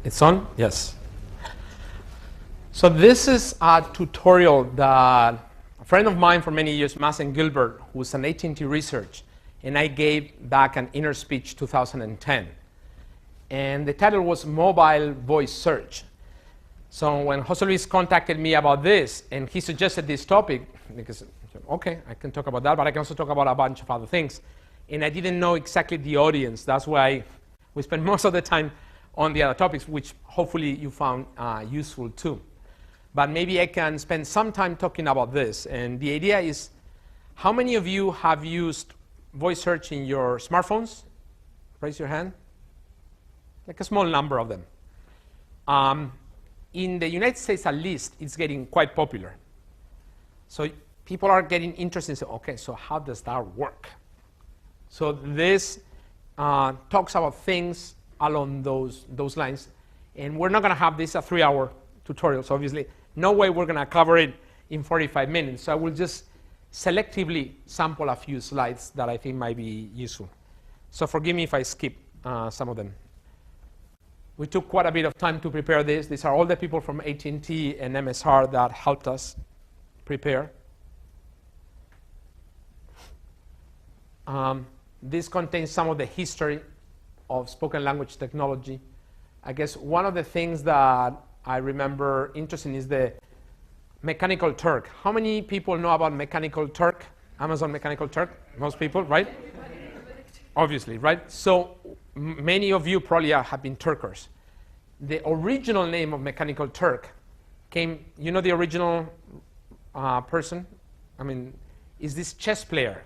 It's on? Yes. So this is a tutorial that a friend of mine for many years, Mason Gilbert, who's an AT&T research, and I gave back an inner speech 2010. And the title was Mobile Voice Search. So when Jose Luis contacted me about this, and he suggested this topic, because, okay, I can talk about that, but I can also talk about a bunch of other things. And I didn't know exactly the audience. That's why we spent most of the time on the other topics, which hopefully you found useful too. But maybe I can spend some time talking about this. And the idea is, how many of you have used voice search in your smartphones? Raise your hand. Like a small number of them. In the United States, at least, it's getting quite popular. So people are getting interested in saying, okay, so how does that work? So this talks about things along those lines. And we're not going to have this a 3-hour tutorial, so obviously no way we're going to cover it in 45 minutes. So I will just selectively sample a few slides that I think might be useful. So forgive me if I skip some of them. We took quite a bit of time to prepare this. These are all the people from AT&T and MSR that helped us prepare. This contains some of the history of spoken language technology. I guess one of the things that I remember interesting is the Mechanical Turk. How many people know about Mechanical Turk? Amazon Mechanical Turk? Most people, right? Obviously, right? So many of you probably have been Turkers. The original name of Mechanical Turk came, you know the original person? I mean, is this chess player.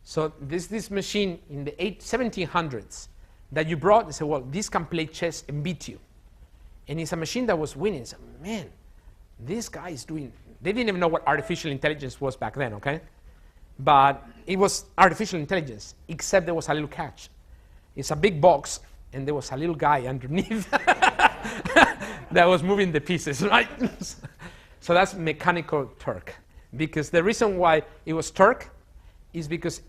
So this machine in the 1700s that you brought and said, well, this can play chess and beat you. And it's a machine that was winning. So, man, this guy is doing, they didn't even know what artificial intelligence was back then, okay? But it was artificial intelligence, except there was a little catch. It's a big box, and there was a little guy underneath that was moving the pieces, right? So that's Mechanical Turk. Because the reason why it was Turk is because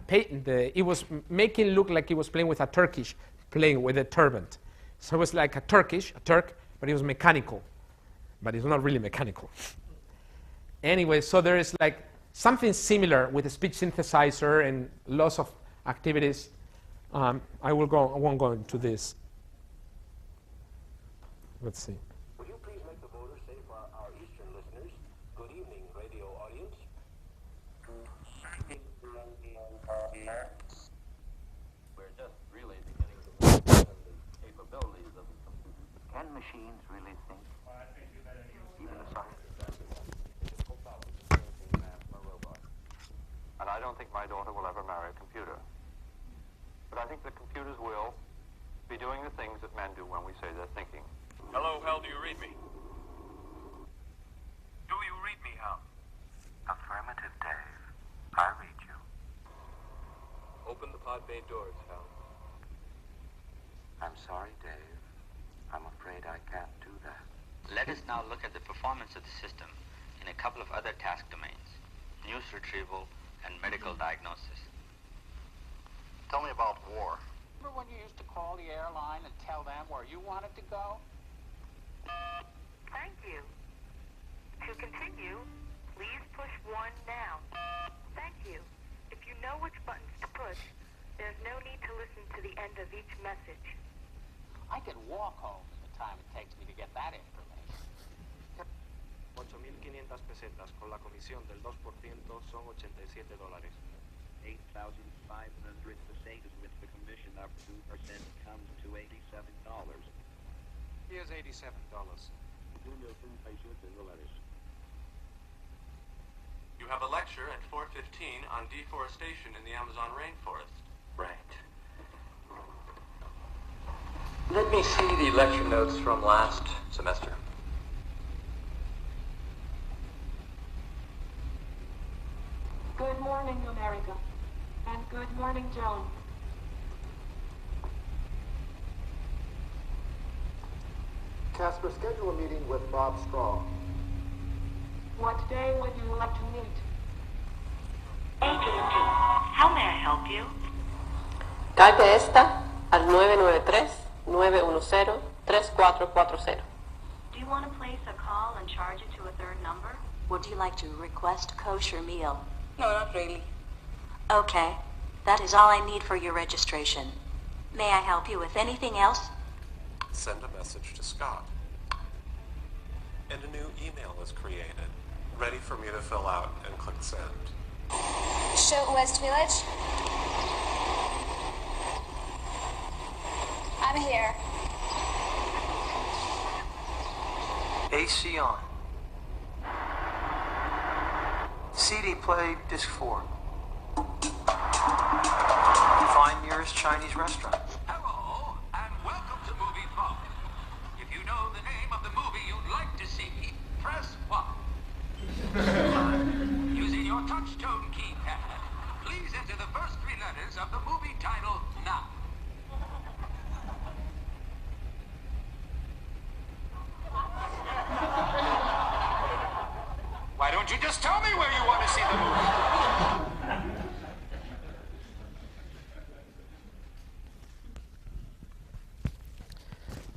it was making look like it was playing with a Turkish, playing with a turban. So it was like a Turk, but it was mechanical. But it's not really mechanical. Anyway, so there is like something similar with a speech synthesizer and lots of activities. I won't go into this. Let's see. Would you please make the voter safe for our Eastern listeners? Good evening, radio audience. We're just really beginning to understand the capabilities of the computer. Can machines really think? Even a scientist. And I don't think my daughter will ever marry a computer. But I think that computers will be doing the things that men do when we say they're thinking. Hello, Hal, do you read me? Do you read me, Hal? Affirmative, Dave. I read you. Open the pod bay doors, Hal. I'm sorry, Dave. I'm afraid I can't do that. Let us now look at the performance of the system in a couple of other task domains: news retrieval and medical diagnosis. Tell me about war. Remember when you used to call the airline and tell them where you wanted to go? Thank you. To continue, please push 1 now. Thank you. If you know which buttons to push, there's no need to listen to the end of each message. I could walk home in the time it takes me to get that information. 8.500 pesetas con la comisión del 2% son $87. 8,500 pesetas with the commission of 2% comes to $87. Here's $87. You have a lecture at 4:15 on deforestation in the Amazon rainforest. Right. Let me see the lecture notes from last semester. Good morning, America. And good morning, Joan. Casper, schedule a meeting with Bob Strong. What day would you like to meet? AT&T, how may I help you? Cargue esta al 993 910-3440. Do you want to place a call and charge it to a third number? Would you like to request a kosher meal? No, not really. Okay. That is all I need for your registration. May I help you with anything else? Send a message to Scott. And a new email is created, ready for me to fill out and click send. Show West Village. I'm here. AC on. CD play, disc 4. Find nearest Chinese restaurant. Hello, and welcome to Movie Phone. If you know the name of the movie you'd like to see, press 1. Using your touch-tone keypad, please enter the first 3 letters of the movie title now. Why don't you just tell me where you want to see the movie?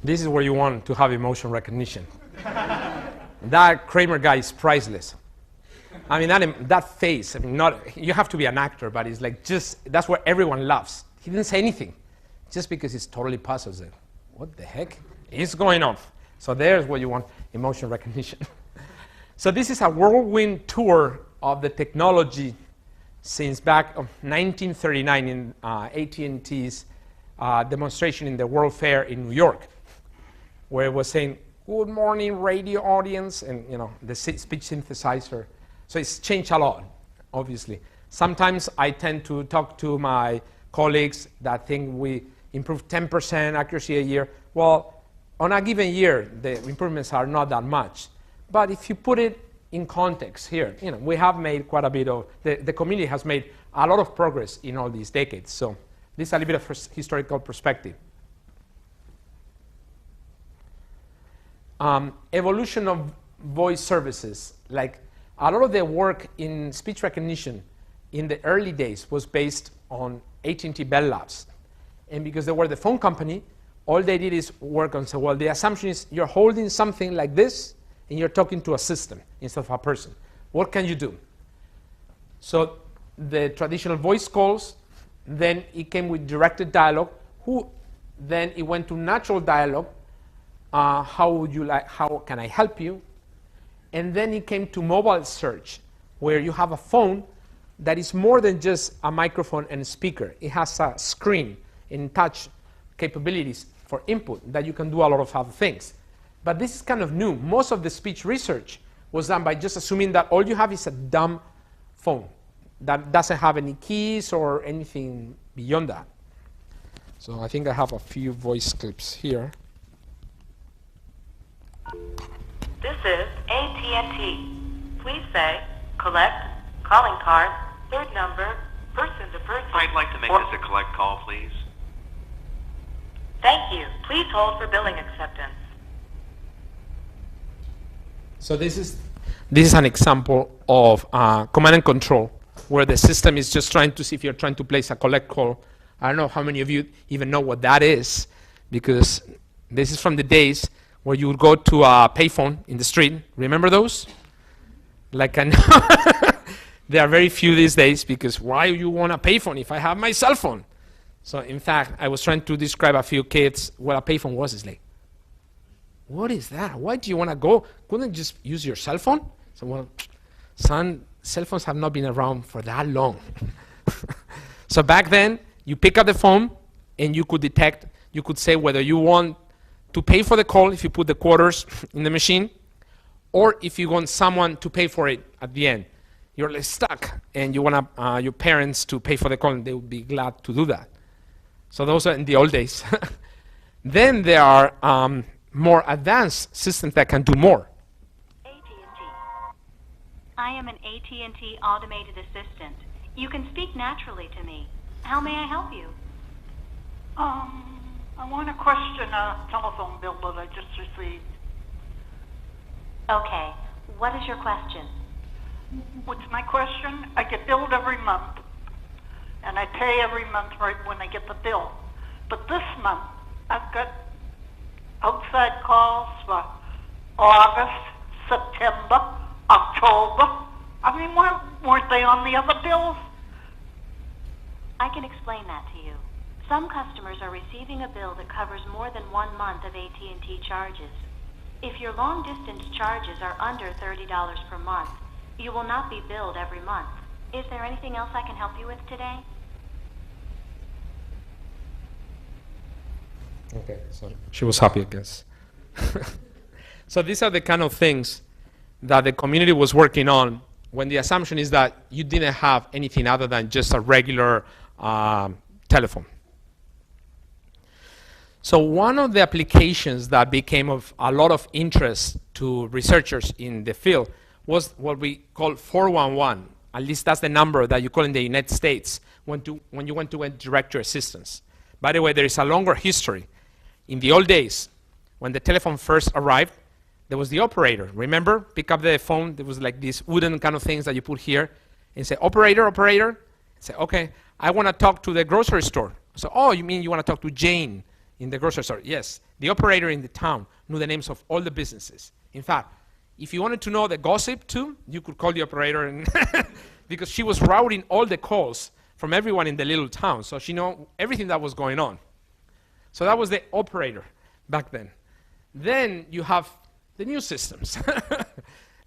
This is where you want to have emotion recognition. That Kramer guy is priceless. I mean, that face, I mean, you have to be an actor, but it's like that's where everyone laughs. He didn't say anything, just because it's totally puzzles. Like, what the heck is going on? So there's where you want emotion recognition. So this is a whirlwind tour of the technology since back of 1939 in AT&T's demonstration in the World Fair in New York, where it was saying, "Good morning, radio audience," and the speech synthesizer. So it's changed a lot, obviously. Sometimes I tend to talk to my colleagues that think we improve 10% accuracy a year. Well, on a given year, the improvements are not that much. But if you put it in context here, we have made quite a bit of, the community has made a lot of progress in all these decades. So this is a little bit of historical perspective. Evolution of voice services. Like a lot of the work in speech recognition in the early days was based on AT&T Bell Labs. And because they were the phone company, all they did is work on, so well, the assumption is you're holding something like this, and you're talking to a system instead of a person. What can you do? So the traditional voice calls, then it came with directed dialogue, then it went to natural dialogue. How can I help you? And then it came to mobile search, where you have a phone that is more than just a microphone and a speaker. It has a screen and touch capabilities for input that you can do a lot of other things. But this is kind of new. Most of the speech research was done by just assuming that all you have is a dumb phone that doesn't have any keys or anything beyond that. So I think I have a few voice clips here. This is AT&T. Please say, collect, calling card, third number, person to person. I'd like to make this a collect call, please. Thank you. Please hold for billing acceptance. So this is an example of command and control, where the system is just trying to see if you're trying to place a collect call. I don't know how many of you even know what that is, because this is from the days where you would go to a payphone in the street. Remember those? Like there are very few these days, because why do you want a payphone if I have my cell phone? So in fact, I was trying to describe a few kids what a payphone was. It's like, what is that? Why do you want to go? Couldn't you just use your cell phone? So, well, son, cell phones have not been around for that long. So back then, you pick up the phone, and you could say whether you want to pay for the call if you put the quarters in the machine, or if you want someone to pay for it at the end. You're like stuck, and you want your parents to pay for the call, and they would be glad to do that. So those are in the old days. Then there are more advanced systems that can do more. AT&T. I am an AT&T automated assistant. You can speak naturally to me. How may I help you? I want to question a telephone bill that I just received. Okay. What is your question? What's my question? I get billed every month, and I pay every month right when I get the bill. But this month, I've got outside calls for August, September, October. I mean, weren't they on the other bills? I can explain that to you. Some customers are receiving a bill that covers more than 1 month of AT&T charges. If your long-distance charges are under $30 per month, you will not be billed every month. Is there anything else I can help you with today? Okay, so she was happy, I guess. So these are the kind of things that the community was working on when the assumption is that you didn't have anything other than just a regular telephone. So one of the applications that became of a lot of interest to researchers in the field was what we call 411. At least that's the number that you call in the United States when you want to direct your assistance. By the way, there is a longer history. In the old days, when the telephone first arrived, there was the operator. Remember? Pick up the phone. There was like these wooden kind of things that you put here and say, operator, operator. And say, okay, I want to talk to the grocery store. So, oh, you mean you want to talk to Jane in the grocery store? Yes. The operator in the town knew the names of all the businesses. In fact, if you wanted to know the gossip too, you could call the operator and because she was routing all the calls from everyone in the little town. So she knew everything that was going on. So that was the operator back then. Then you have the new systems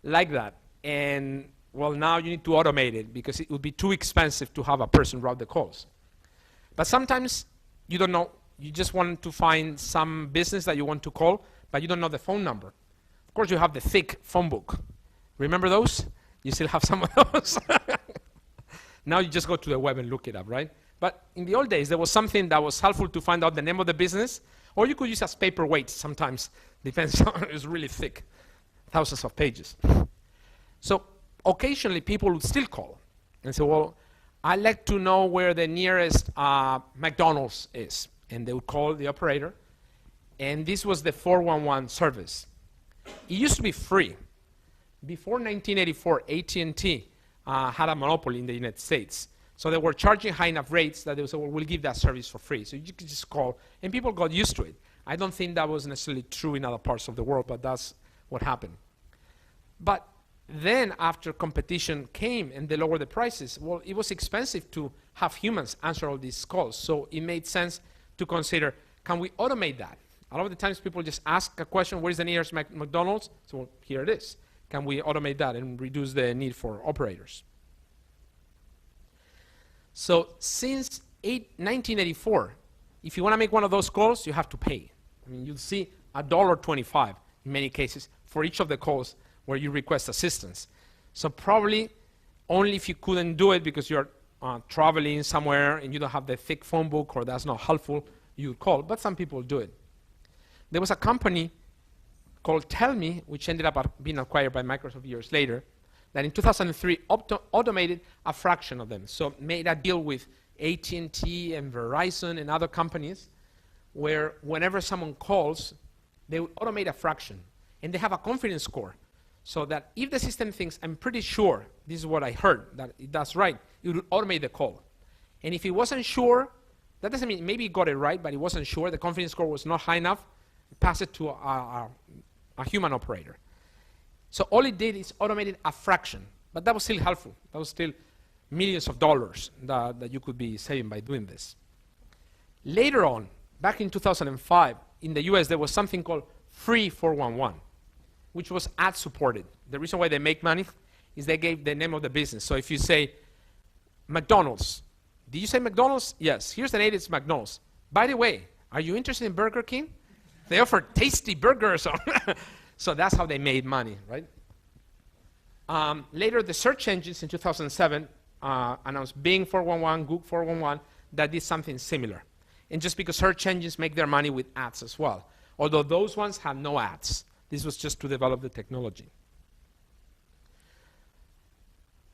like that. And well, now you need to automate it because it would be too expensive to have a person route the calls. But sometimes you don't know, you just want to find some business that you want to call, but you don't know the phone number. Of course, you have the thick phone book. Remember those? You still have some of those? Now you just go to the web and look it up, right? But in the old days, there was something that was helpful to find out the name of the business, or you could use as paperweight sometimes. Depends on, it's really thick, thousands of pages. So occasionally people would still call and say, well, I'd like to know where the nearest McDonald's is. And they would call the operator. And this was the 411 service. It used to be free. Before 1984, AT&T had a monopoly in the United States. So they were charging high enough rates that they would say, well, we'll give that service for free. So you could just call, and people got used to it. I don't think that was necessarily true in other parts of the world, but that's what happened. But then after competition came and they lowered the prices, well, it was expensive to have humans answer all these calls. So it made sense to consider, can we automate that? A lot of the times people just ask a question, where is the nearest McDonald's? So well, here it is. Can we automate that and reduce the need for operators? So since 1984, if you want to make one of those calls, you have to pay. I mean, you'll see $1.25 in many cases for each of the calls where you request assistance. So probably only if you couldn't do it because you're traveling somewhere and you don't have the thick phone book or that's not helpful, you would call. But some people do it. There was a company called Tell Me, which ended up being acquired by Microsoft years later, that in 2003 automated a fraction of them. So made a deal with AT&T and Verizon and other companies where whenever someone calls, they would automate a fraction. And they have a confidence score so that if the system thinks, I'm pretty sure, this is what I heard, that that's right, it would automate the call. And if it wasn't sure, that doesn't mean maybe it got it right, but it wasn't sure, the confidence score was not high enough, pass it to a human operator. So all it did is automated a fraction, but that was still helpful. That was still millions of dollars that you could be saving by doing this. Later on, back in 2005, in the US, there was something called Free 411, which was ad supported. The reason why they make money is they gave the name of the business. So if you say McDonald's, did you say McDonald's? Yes, here's the name, it's McDonald's. By the way, are you interested in Burger King? They offer tasty burgers. So that's how they made money, right? Later, the search engines in 2007 announced Bing 411, Google 411, that did something similar. And just because search engines make their money with ads as well. Although those ones have no ads. This was just to develop the technology.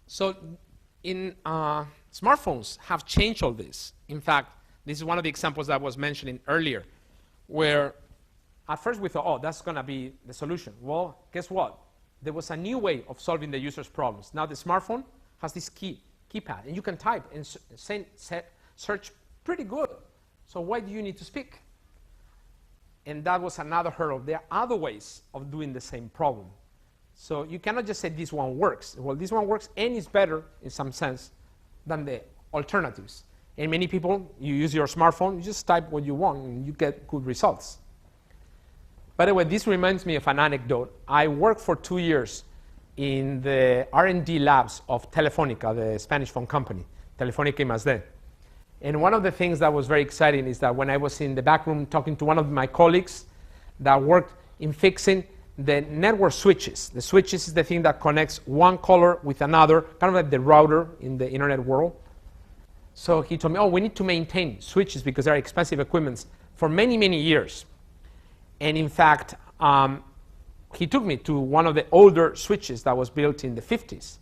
So in smartphones have changed all this. In fact, this is one of the examples that I was mentioning earlier, where at first we thought, oh, that's going to be the solution. Well, guess what? There was a new way of solving the user's problems. Now the smartphone has this keypad, and you can type and search pretty good. So why do you need to speak? And that was another hurdle. There are other ways of doing the same problem. So you cannot just say this one works. Well, this one works and is better in some sense than the alternatives. And many people, you use your smartphone, you just type what you want and you get good results. By the way, this reminds me of an anecdote. I worked for 2 years in the R&D labs of Telefónica, the Spanish phone company, Telefónica I+D. And one of the things that was very exciting is that when I was in the back room talking to one of my colleagues that worked in fixing the network switches. The switches is the thing that connects one color with another, kind of like the router in the internet world. So he told me, oh, we need to maintain switches because they're expensive equipment for many, many years. And in fact, he took me to one of the older switches that was built in the 50s.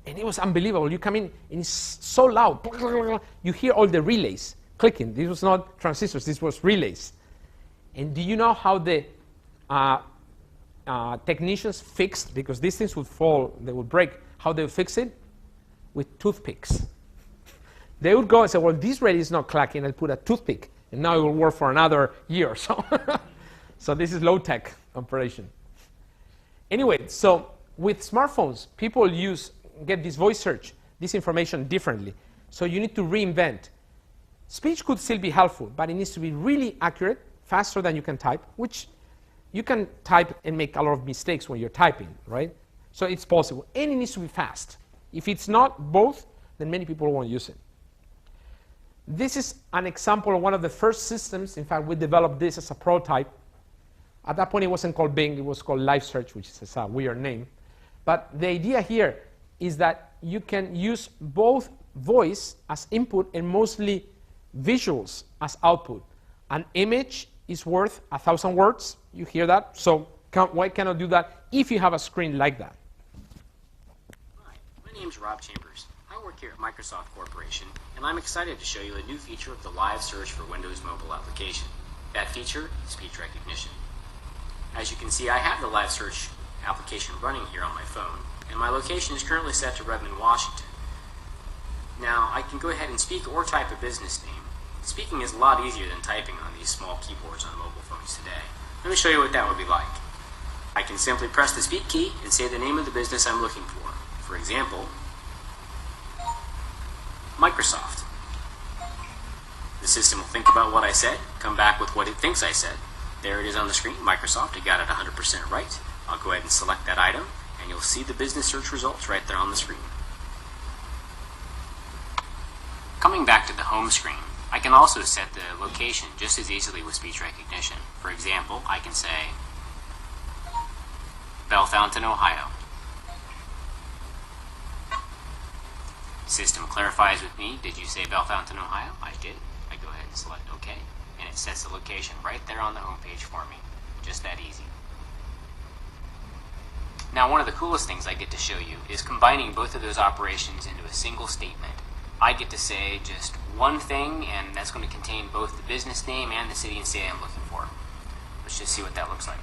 And it was unbelievable. You come in, and it's so loud. You hear all the relays clicking. This was not transistors. This was relays. And do you know how the technicians fixed, because these things would fall, they would break, how they would fix it? With toothpicks. They would go and say, well, this relay is not clacking. I'll put a toothpick, and now it will work for another year or so. So this is low-tech operation. Anyway, so with smartphones, people get this voice search, this information differently. So you need to reinvent. Speech could still be helpful, but it needs to be really accurate, faster than you can type, which you can type and make a lot of mistakes when you're typing, right? So it's possible. And it needs to be fast. If it's not both, then many people won't use it. This is an example of one of the first systems. In fact, we developed this as a prototype. At that point, it wasn't called Bing. It was called Live Search, which is a weird name. But the idea here is that you can use both voice as input and mostly visuals as output. An image is worth 1,000 words. You hear that? So why cannot do that if you have a screen like that? Hi, my name is Rob Chambers. I work here at Microsoft Corporation, and I'm excited to show you a new feature of the Live Search for Windows mobile application. That feature is speech recognition. As you can see, I have the Live Search application running here on my phone, and my location is currently set to Redmond, Washington. Now, I can go ahead and speak or type a business name. Speaking is a lot easier than typing on these small keyboards on mobile phones today. Let me show you what that would be like. I can simply press the speak key and say the name of the business I'm looking for. For example, Microsoft. The system will think about what I said, come back with what it thinks I said. There it is on the screen, Microsoft. It got it 100% right. I'll go ahead and select that item, and you'll see the business search results right there on the screen. Coming back to the home screen, I can also set the location just as easily with speech recognition. For example, I can say Bell Fountain, Ohio. System clarifies with me, did you say Bell Fountain, Ohio? I did. I go ahead and select OK, and it sets the location right there on the home page for me. Just that easy. Now, one of the coolest things I get to show you is combining both of those operations into a single statement. I get to say just one thing, and that's going to contain both the business name and the city and state I'm looking for. Let's just see what that looks like.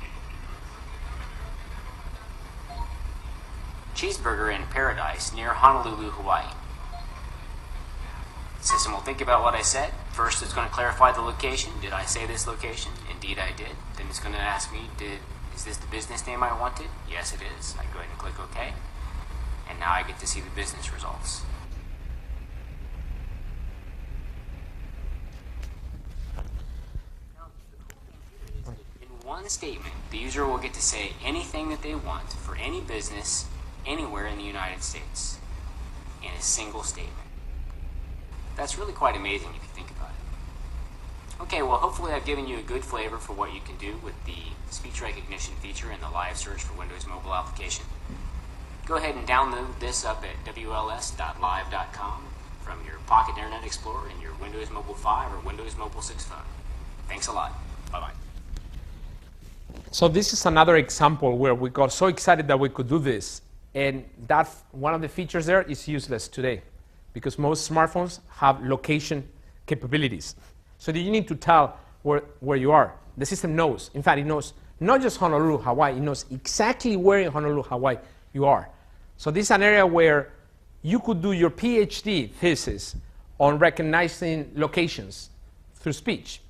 Cheeseburger in Paradise near Honolulu, Hawaii. The system will think about what I said. First, it's going to clarify the location. Did I say this location? Indeed, I did. Then it's going to ask me, is this the business name I wanted? Yes, it is. I go ahead and click OK. And now I get to see the business results. In one statement, the user will get to say anything that they want for any business anywhere in the United States in a single statement. That's really quite amazing if you think about it. Okay, well, hopefully I've given you a good flavor for what you can do with the speech recognition feature in the Live Search for Windows mobile application. Go ahead and download this up at wls.live.com from your Pocket Internet Explorer in your Windows Mobile 5 or Windows Mobile 6 phone. Thanks a lot. Bye-bye. So this is another example where we got so excited that we could do this. And that one of the features there is useless today because most smartphones have location capabilities. So you need to tell where you are. The system knows. In fact, it knows not just Honolulu, Hawaii. It knows exactly where in Honolulu, Hawaii you are. So this is an area where you could do your PhD thesis on recognizing locations through speech.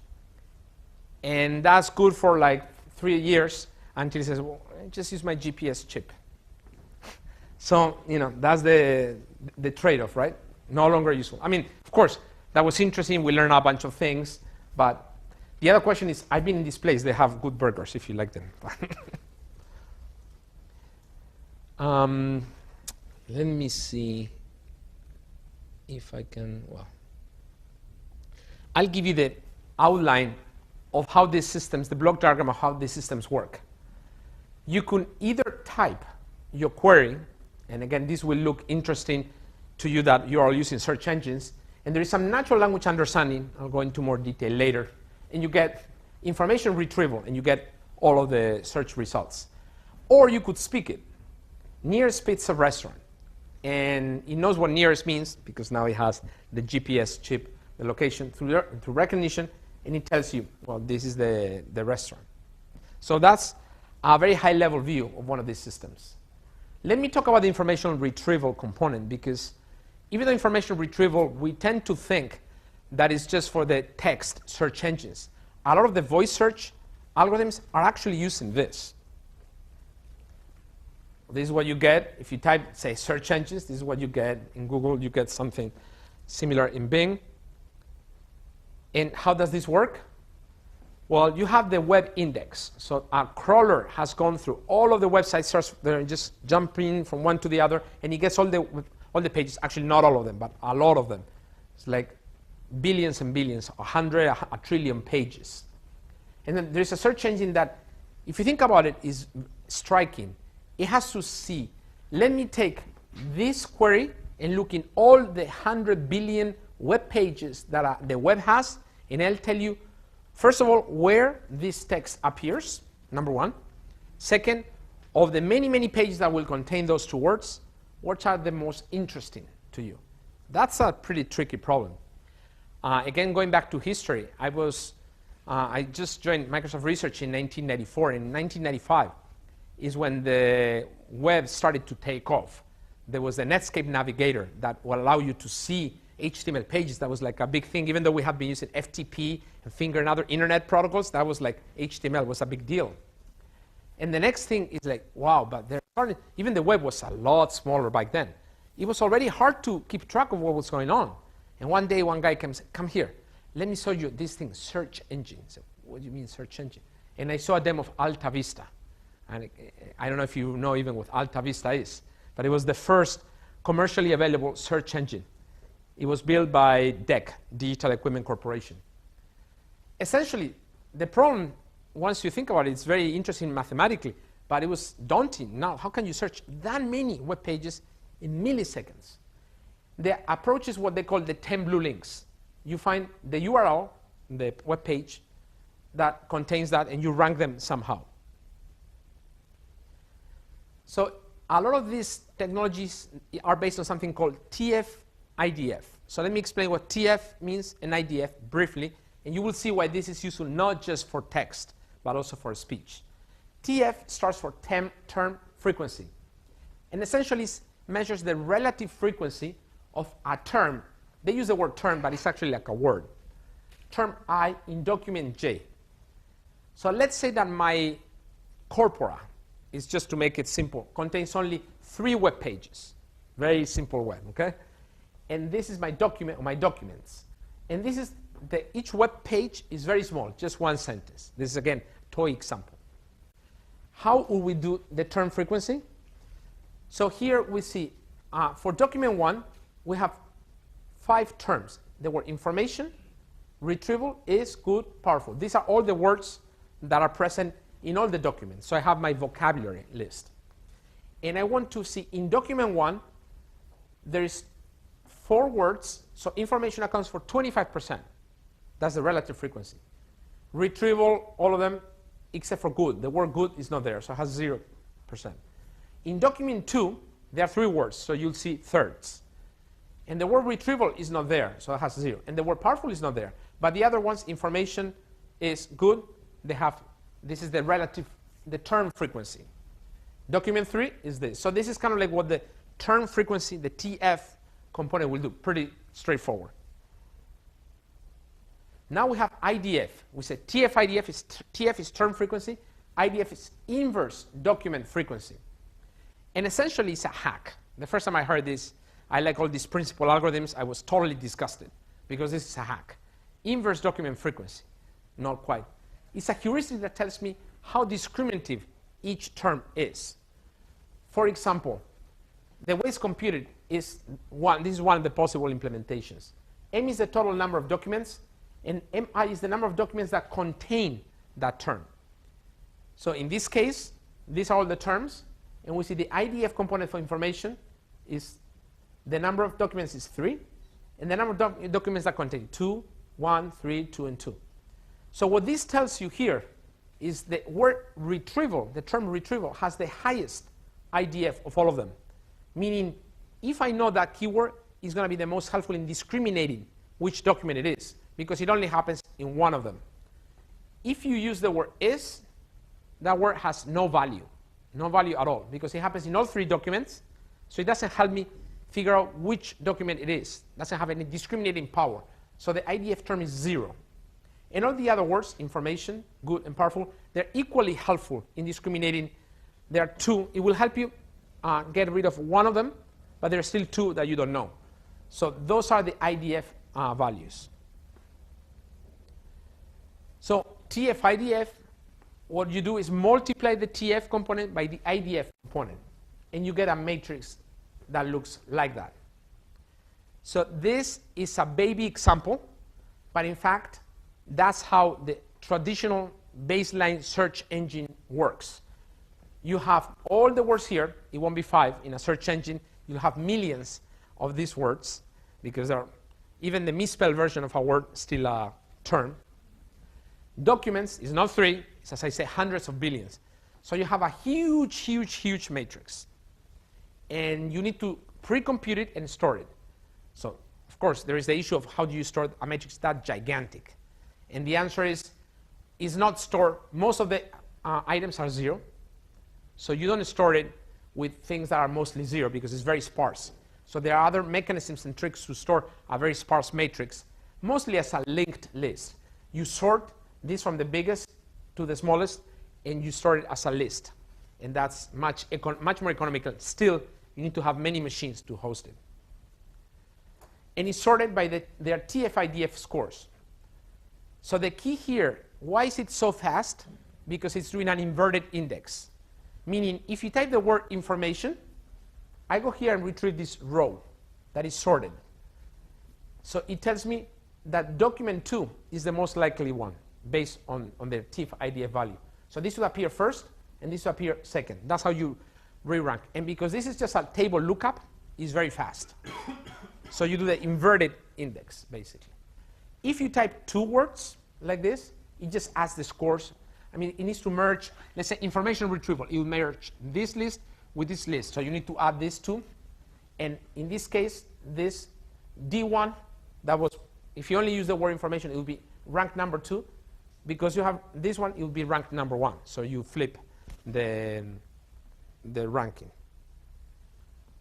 And that's good for like 3 years until it says, well, just use my GPS chip. So, that's the trade-off, right? No longer useful. I mean, of course, that was interesting. We learned a bunch of things. But the other question is, I've been in this place. They have good burgers if you like them. Let me see if I can, I'll give you the outline of how these systems, the block diagram of how these systems work. You can either type your query, and again, this will look interesting to you that you're all using search engines, and there is some natural language understanding. I'll go into more detail later, and you get information retrieval, and you get all of the search results. Or you could speak it. Nearest pizza restaurant. And it knows what nearest means because now it has the GPS chip, the location through recognition, and it tells you, well, this is the restaurant. So that's a very high-level view of one of these systems. Let me talk about the information retrieval component, because even though information retrieval, we tend to think that is just for the text search engines. A lot of the voice search algorithms are actually using this. This is what you get if you type, say, search engines. This is what you get in Google. You get something similar in Bing. And how does this work? Well, you have the web index. So a crawler has gone through all of the websites, they're just jumping from one to the other, and he gets all the pages. Actually, not all of them, but a lot of them. It's like billions and billions, 100, a trillion pages. And then there's a search engine that, if you think about it, is striking. It has to see, let me take this query and look in all the 100 billion web pages that the web has, and I'll tell you, first of all, where this text appears, number one. Second, of the many, many pages that will contain those two words, which are the most interesting to you? That's a pretty tricky problem. Again, going back to history, I just joined Microsoft Research in 1994. In 1995 is when the web started to take off. There was the Netscape Navigator that will allow you to see HTML pages. That was like a big thing. Even though we have been using FTP and Finger and other internet protocols, that was like HTML was a big deal. And the next thing is like, wow, but even the web was a lot smaller back then. It was already hard to keep track of what was going on. And one day, one guy comes, come here, let me show you this thing, search engine. So, what do you mean search engine? And I saw a demo of Alta Vista. And I don't know if you know even what Alta Vista is, but it was the first commercially available search engine. It was built by DEC, Digital Equipment Corporation. Essentially, the problem, once you think about it, it's very interesting mathematically, but it was daunting. Now, how can you search that many web pages in milliseconds? The approach is what they call the 10 blue links. You find the URL, the web page, that contains that, and you rank them somehow. So a lot of these technologies are based on something called TF-IDF. So let me explain what TF means and IDF briefly, and you will see why this is useful not just for text, but also for speech. TF starts for term frequency, and essentially measures the relative frequency of a term. They use the word term, but it's actually like a word. Term I in document J. So let's say that my corpora, is just to make it simple, contains only 3 web pages. Very simple web, okay? And this is my document, or my documents. And this is, each web page is very small, just one sentence. This is, again, toy example. How will we do the term frequency? So here we see, for document 1, we have 5 terms. The word information, retrieval, is, good, powerful. These are all the words that are present in all the documents. So I have my vocabulary list. And I want to see in document 1, there is 4 words. So information accounts for 25%. That's the relative frequency. Retrieval, all of them, except for good. The word good is not there, so it has 0%. In document 2, there are 3 words, so you'll see thirds. And the word retrieval is not there, so it has 0. And the word powerful is not there. But the other ones, information is good. They have, this is the relative, the term frequency. Document 3 is this. So this is kind of like what the term frequency, the TF component will do. Pretty straightforward. Now we have IDF. We said TF is term frequency, IDF is inverse document frequency. And essentially it's a hack. The first time I heard this, I like all these principal algorithms, I was totally disgusted because this is a hack. Inverse document frequency, not quite. It's a heuristic that tells me how discriminative each term is. For example, the way it's computed is this is one of the possible implementations. M is the total number of documents, and MI is the number of documents that contain that term. So in this case, these are all the terms, and we see the IDF component for information is the number of documents is 3, and the number of documents that contain 2, 1, 3, 2, and 2. So what this tells you here is the word retrieval, the term retrieval, has the highest IDF of all of them. Meaning, if I know that keyword, it's going to be the most helpful in discriminating which document it is, because it only happens in one of them. If you use the word is, that word has no value at all, because it happens in all 3 documents, so it doesn't help me figure out which document it is. It doesn't have any discriminating power. So the IDF term is 0. And all the other words, information, good and powerful, they're equally helpful in discriminating. There are 2. It will help you get rid of one of them, but there are still 2 that you don't know. So those are the IDF values. So TF IDF, what you do is multiply the TF component by the IDF component, and you get a matrix that looks like that. So this is a baby example, but in fact, that's how the traditional baseline search engine works. You have all the words here. It won't be 5 in a search engine. You'll have millions of these words, because even the misspelled version of a word still a term. Documents is not 3. It's, as I say, hundreds of billions. So you have a huge, huge, huge matrix. And you need to pre-compute it and store it. So, of course, there is the issue of how do you store a matrix that gigantic. And the answer is not stored. Most of the items are 0. So you don't store it with things that are mostly 0 because it's very sparse. So there are other mechanisms and tricks to store a very sparse matrix, mostly as a linked list. You sort this from the biggest to the smallest, and you store it as a list. And that's much more economical. Still, you need to have many machines to host it. And it's sorted by their TF-IDF scores. So the key here, why is it so fast? Because it's doing an inverted index. Meaning, if you type the word information, I go here and retrieve this row that is sorted. So it tells me that document 2 is the most likely one based on the TF-IDF value. So this will appear first, and this will appear second. That's how you re-rank. And because this is just a table lookup, it's very fast. So you do the inverted index, basically. If you type 2 words like this, it just adds the scores. I mean, it needs to merge, let's say, information retrieval. It will merge this list with this list. So you need to add these 2. And in this case, this D1, that was, if you only use the word information, it will be rank number 2. Because you have this one, it will be ranked number 1. So you flip the ranking.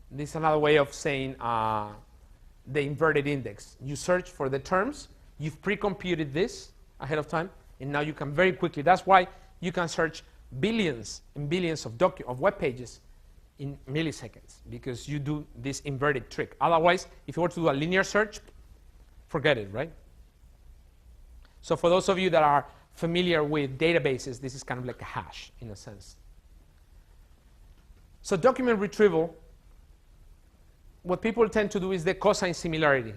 This is another way of saying the inverted index. You search for the terms. You've pre-computed this ahead of time, and now you can very quickly. That's why you can search billions and billions of web pages in milliseconds, because you do this inverted trick. Otherwise, if you were to do a linear search, forget it, right? So for those of you that are familiar with databases, this is kind of like a hash in a sense. So document retrieval, what people tend to do is the cosine similarity.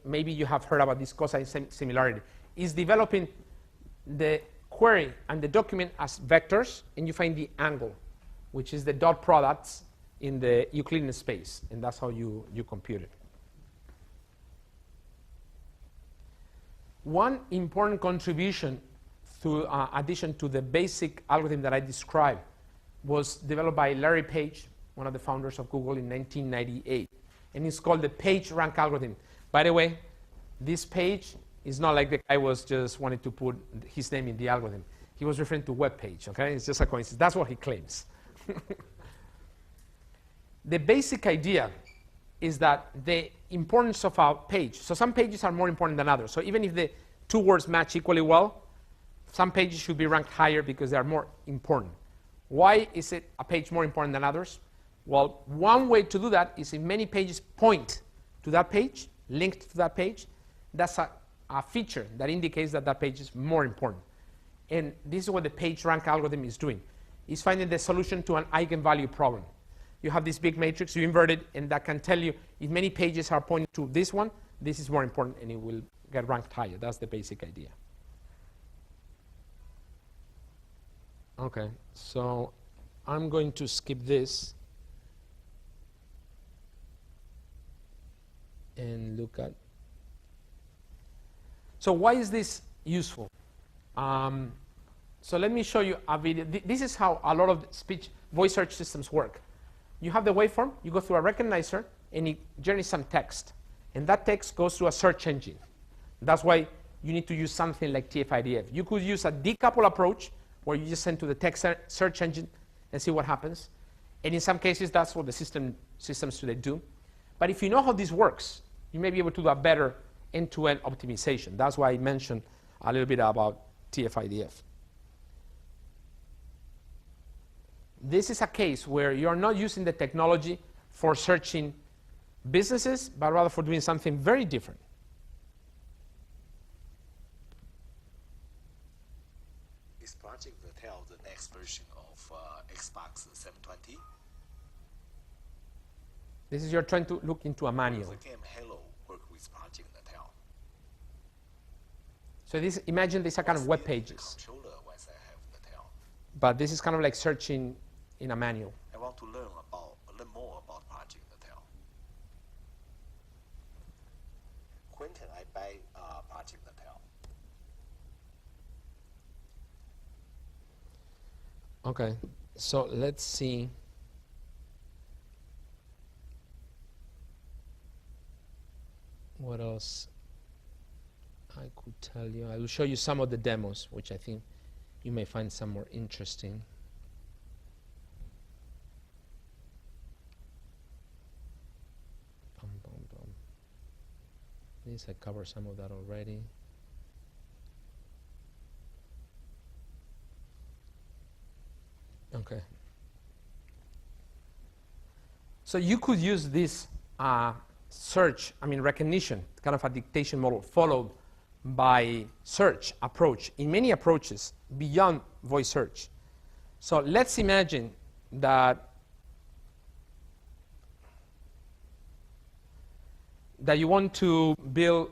Maybe you have heard about this cosine similarity. Is developing the query and the document as vectors, and you find the angle, which is the dot products in the Euclidean space, and that's how you compute it. One important contribution to addition to the basic algorithm that I described was developed by Larry Page, one of the founders of Google, in 1998. And it's called the PageRank algorithm. By the way, this page is not like the guy was just wanted to put his name in the algorithm. He was referring to web page, okay? It's just a coincidence. That's what he claims. The basic idea is that the importance of a page, so some pages are more important than others. So even if two words match equally well, some pages should be ranked higher because they are more important. Why is it a page more important than others? Well, one way to do that is if many pages point to that page, linked to that page, that's a feature that indicates that that page is more important. And this is what the page rank algorithm is doing. It's finding the solution to an eigenvalue problem. You have this big matrix, you invert it, and that can tell you if many pages are pointing to this one, this is more important, and it will get ranked higher. That's the basic idea. Okay, so I'm going to skip this and look at. So why is this useful? So let me show you a video. This is how a lot of voice search systems work. You have the waveform, you go through a recognizer, and it generates some text. And that text goes through a search engine. That's why you need to use something like TF-IDF. You could use a decouple approach, where you just send to the text search engine and see what happens. And in some cases, that's what the systems today do. But if you know how this works, you may be able to do a better end-to-end optimization. That's why I mentioned a little bit about TF-IDF. This is a case where you're not using the technology for searching businesses, but rather for doing something very different. Is Project Vertel the next version of Xbox 720? This is you're trying to look into a manual. The game Halo work with Project Vertel. So this, imagine these are kind of web pages. But this is kind of like searching in a manual. I want to learn more about Project Vertel. When can I buy Project Vertel? Okay, so let's see. What else I could tell you. I will show you some of the demos, which I think you may find some more interesting. This, I covered some of that already. Okay. So you could use this recognition, kind of a dictation model followed by search approach in many approaches beyond voice search. So let's imagine that you want to build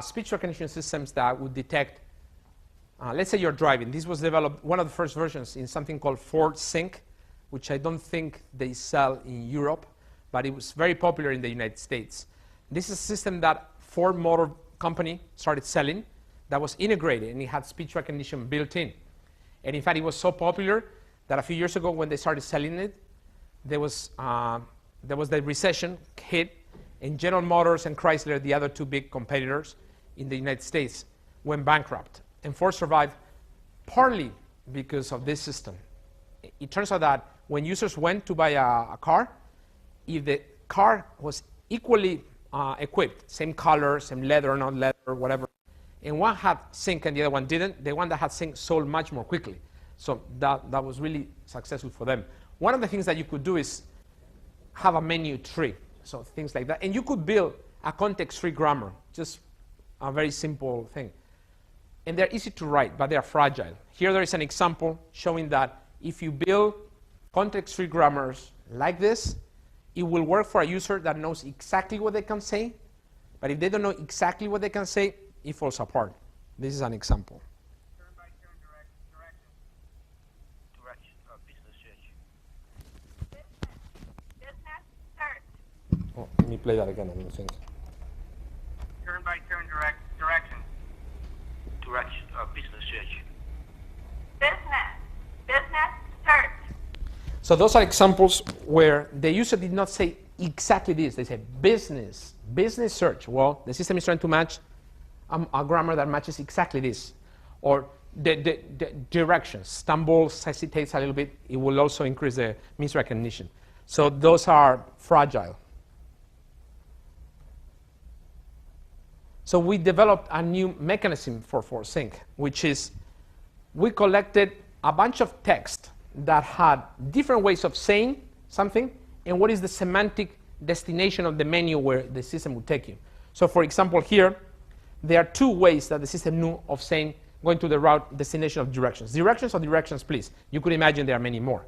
speech recognition systems that would detect, let's say you're driving. This was developed, one of the first versions, in something called Ford Sync, which I don't think they sell in Europe, but it was very popular in the United States. This is a system that Ford Motor Company started selling that was integrated, and it had speech recognition built in. And in fact, it was so popular that a few years ago when they started selling it, there was the recession hit, and General Motors and Chrysler, the other two big competitors in the United States, went bankrupt. And Ford survived partly because of this system. It turns out that when users went to buy a car, if the car was equally equipped, same color, same leather, not leather, whatever, and one had sync and the other one didn't, the one that had sync sold much more quickly. So that was really successful for them. One of the things that you could do is have a menu tree, so things like that. And you could build a context-free grammar, just a very simple thing. And they're easy to write, but they're fragile. Here there is an example showing that if you build context-free grammars like this, it will work for a user that knows exactly what they can say, but if they don't know exactly what they can say, it falls apart. This is an example. Oh, let me play that again, I don't think. Turn-by-turn direction. Business search. Business search. So those are examples where the user did not say exactly this. They said business search. Well, the system is trying to match a grammar that matches exactly this. Or the direction. Stumbles, hesitates a little bit. It will also increase the misrecognition. So those are fragile. So we developed a new mechanism for force sync, which is we collected a bunch of text that had different ways of saying something and what is the semantic destination of the menu where the system would take you. So for example, here, there are two ways that the system knew of saying, going to the route destination of directions. Directions or directions, please. You could imagine there are many more,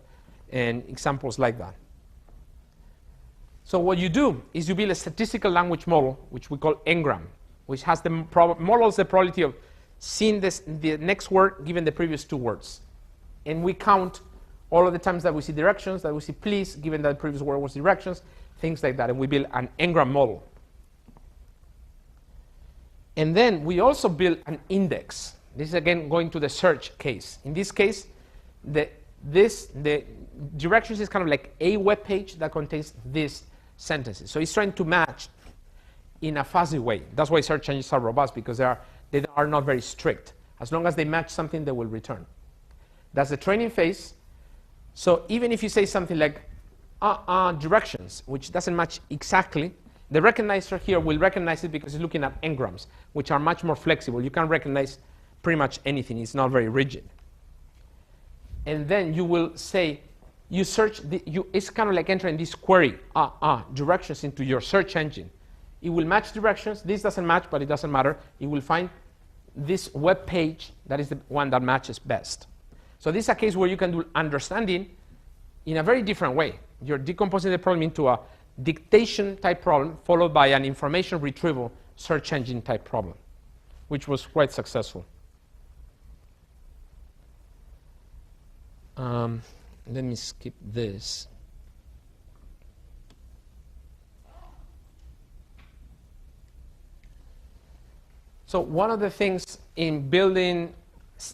and examples like that. So what you do is you build a statistical language model, which we call Ngram, which has the models the probability of seeing the next word given the previous two words. And we count all of the times that we see directions, that we see please, given that the previous word was directions, things like that. And we build an Ngram model. And then we also build an index. This is again going to the search case. In this case, the directions is kind of like a web page that contains these sentences. So it's trying to match in a fuzzy way. That's why search engines are robust, because they are not very strict. As long as they match something, they will return. That's the training phase. So even if you say something like directions, which doesn't match exactly, the recognizer here will recognize it because it's looking at engrams, which are much more flexible. You can recognize pretty much anything. It's not very rigid. And then you will say, you search, it's kind of like entering this query, directions into your search engine. It will match directions. This doesn't match, but it doesn't matter. It will find this web page that is the one that matches best. So this is a case where you can do understanding in a very different way. You're decomposing the problem into a dictation type problem followed by an information retrieval search engine type problem, which was quite successful. Let me skip this. So one of the things in building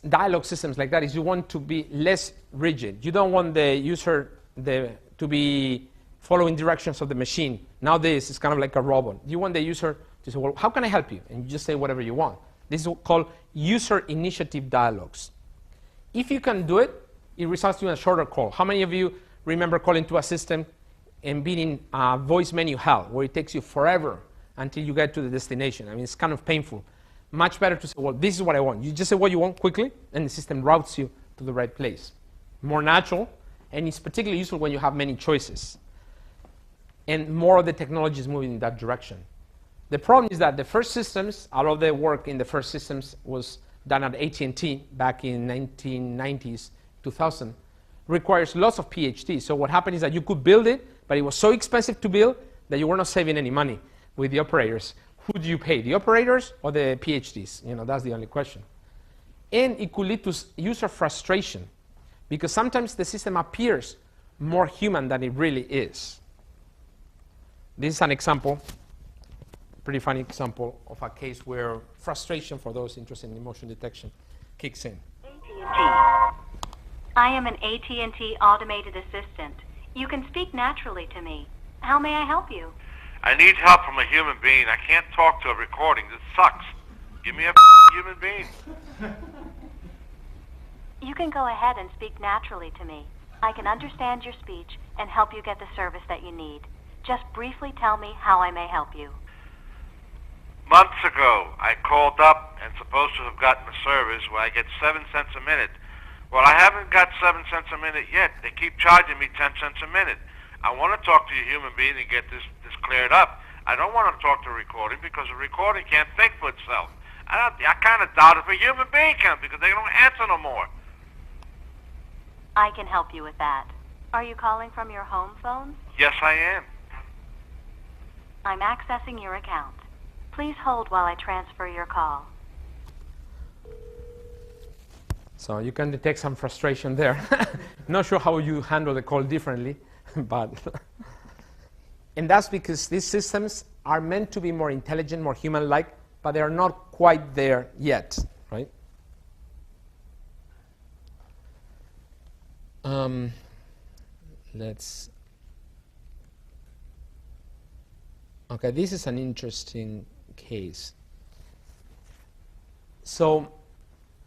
dialogue systems like that is you want to be less rigid. You don't want the user to be following directions of the machine. Nowadays, it's kind of like a robot. You want the user to say, well, how can I help you? And you just say whatever you want. This is called user initiative dialogues. If you can do it, it results in a shorter call. How many of you remember calling to a system and being in a voice menu hell, where it takes you forever until you get to the destination? I mean, it's kind of painful. Much better to say, well, this is what I want. You just say what you want quickly, and the system routes you to the right place. More natural, and it's particularly useful when you have many choices. And more of the technology is moving in that direction. The problem is that the first systems, a lot of the work in the first systems was done at AT&T back in 1990s, 2000, requires lots of PhD. So what happened is that you could build it, but it was so expensive to build that you were not saving any money with the operators. Who do you pay, the operators or the PhDs? You know, that's the only question. And it could lead to user frustration, because sometimes the system appears more human than it really is. This is an example, pretty funny example of a case where frustration, for those interested in emotion detection, kicks in. I am an AT&T automated assistant. You can speak naturally to me. How may I help you? I need help from a human being. I can't talk to a recording. This sucks. Give me a human being. You can go ahead and speak naturally to me. I can understand your speech and help you get the service that you need. Just briefly tell me how I may help you. Months ago, I called up and supposed to have gotten a service where I get 7 cents a minute. Well, I haven't got 7 cents a minute yet. They keep charging me 10 cents a minute. I want to talk to a human being and get this cleared up. I don't want to talk to a recording, because a recording can't think for itself. I kind of doubt if a human being can, because they don't answer no more. I can help you with that. Are you calling from your home phone? Yes, I am. I'm accessing your account. Please hold while I transfer your call. So you can detect some frustration there. Not sure how you handle the call differently, but and that's because these systems are meant to be more intelligent, more human-like, but they are not quite there yet, right? Okay, this is an interesting case. So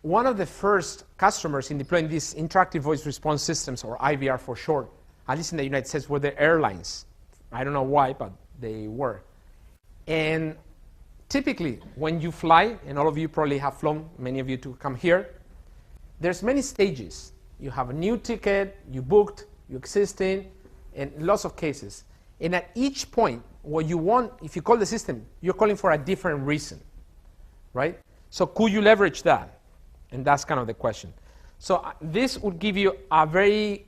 one of the first customers in deploying these interactive voice response systems, or IVR for short, at least in the United States, were the airlines. I don't know why, but they were. And typically, when you fly, and all of you probably have flown, many of you to come here, there's many stages. You have a new ticket, you booked, you existing, and lots of cases. And at each point, what you want, if you call the system, you're calling for a different reason, right? So could you leverage that? And that's kind of the question. So this would give you a very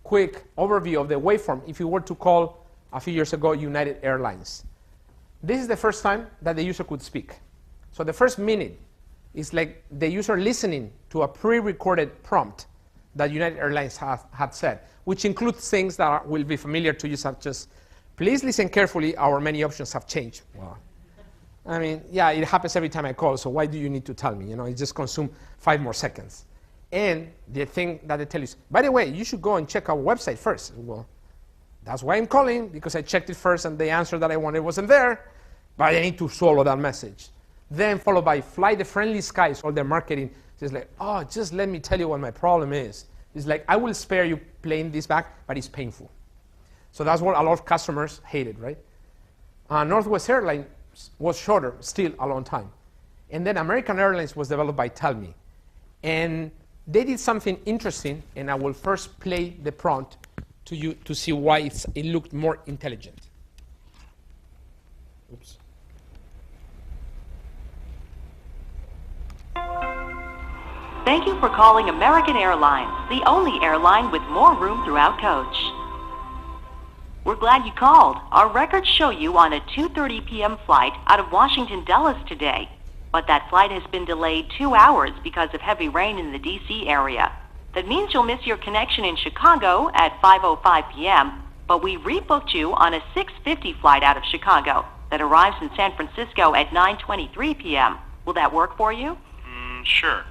quick overview of the waveform if you were to call, a few years ago, United Airlines. This is the first time that the user could speak. So the first minute is like the user listening to a pre-recorded prompt that United Airlines had said, which includes things that will be familiar to you, such as, please listen carefully, our menu options have changed. Well, I mean, yeah, it happens every time I call, so why do you need to tell me? You know, it just consumes 5 more seconds. And the thing that they tell you is, by the way, you should go and check our website first. Well, that's why I'm calling, because I checked it first and the answer that I wanted wasn't there, but I need to swallow that message. Then followed by fly the friendly skies, all their marketing. It's like, oh, just let me tell you what my problem is. It's like, I will spare you playing this back, but it's painful. So that's what a lot of customers hated, right? Northwest Airlines was shorter, still a long time. And then American Airlines was developed by Tell Me. And they did something interesting, and I will first play the prompt to you to see why it looked more intelligent. Oops. Thank you for calling American Airlines, the only airline with more room throughout coach. We're glad you called. Our records show you on a 2:30 p.m. flight out of Washington Dulles today, but that flight has been delayed 2 hours because of heavy rain in the D.C. area. That means you'll miss your connection in Chicago at 5:05 p.m., but we rebooked you on a 6:50 flight out of Chicago that arrives in San Francisco at 9:23 p.m. Will that work for you? Sure.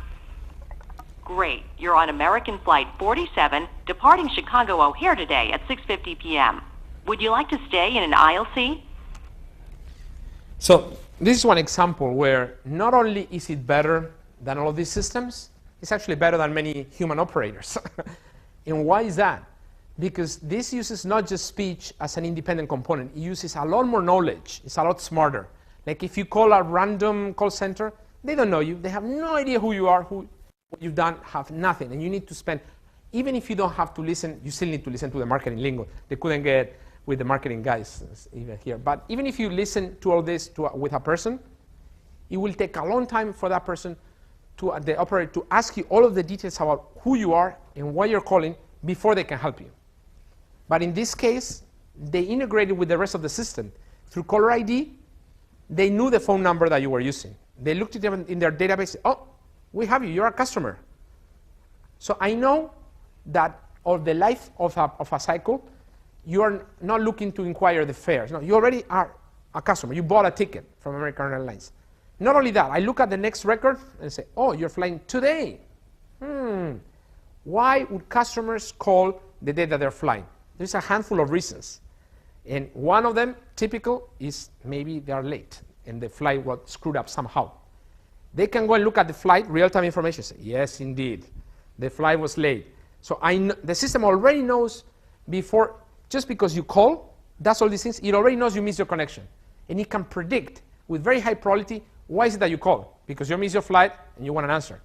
Great. You're on American Flight 47, departing Chicago O'Hare today at 6:50 p.m. Would you like to stay in an aisle seat? So this is one example where not only is it better than all of these systems, it's actually better than many human operators. And why is that? Because this uses not just speech as an independent component. It uses a lot more knowledge. It's a lot smarter. Like if you call a random call center, they don't know you. They have no idea who you are, what you've done, have nothing. And you need to spend, even if you don't have to listen, you still need to listen to the marketing lingo. They couldn't get with the marketing guys even here. But even if you listen to all this with a person, it will take a long time for that person, the operator, to ask you all of the details about who you are and why you're calling before they can help you. But in this case, they integrated with the rest of the system. Through caller ID, they knew the phone number that you were using. They looked at them in their database. Oh, we have you. You're a customer. So I know that of the life of a cycle, you are not looking to inquire the fares. No, you already are a customer. You bought a ticket from American Airlines. Not only that, I look at the next record and say, oh, you're flying today. Why would customers call the day that they're flying? There's a handful of reasons. And one of them, typical, is maybe they are late and the flight was screwed up somehow. They can go and look at the flight, real-time information, say, yes, indeed, the flight was late. So the system already knows before, just because you call, that's all these things, it already knows you missed your connection. And it can predict with very high probability, why is it that you call? Because you missed your flight and you want an answer.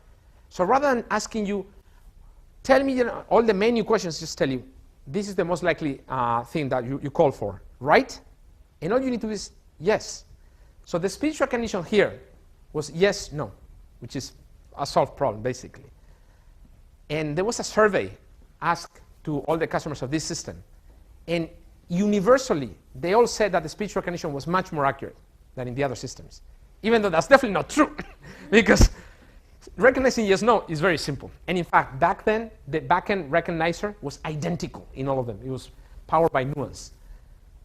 So rather than asking you, tell me all the menu questions, just tell you, this is the most likely thing that you call for, right? And all you need to do is yes. So the speech recognition here was yes, no, which is a solved problem, basically. And there was a survey asked to all the customers of this system. And universally, they all said that the speech recognition was much more accurate than in the other systems. Even though that's definitely not true, because recognizing yes, no is very simple. And in fact, back then, the backend recognizer was identical in all of them. It was powered by nuance.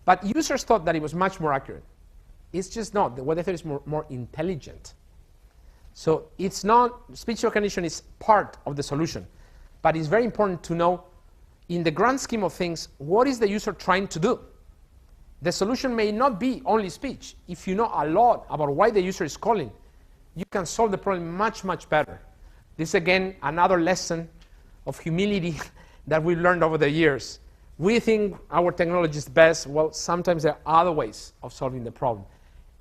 But users thought that it was much more accurate. It's just not. What they thought is more intelligent. So it's not, speech recognition is part of the solution. But it's very important to know, in the grand scheme of things, what is the user trying to do? The solution may not be only speech. If you know a lot about why the user is calling, you can solve the problem much, much better. This, again, another lesson of humility that we've learned over the years. We think our technology is best. Well, sometimes there are other ways of solving the problem.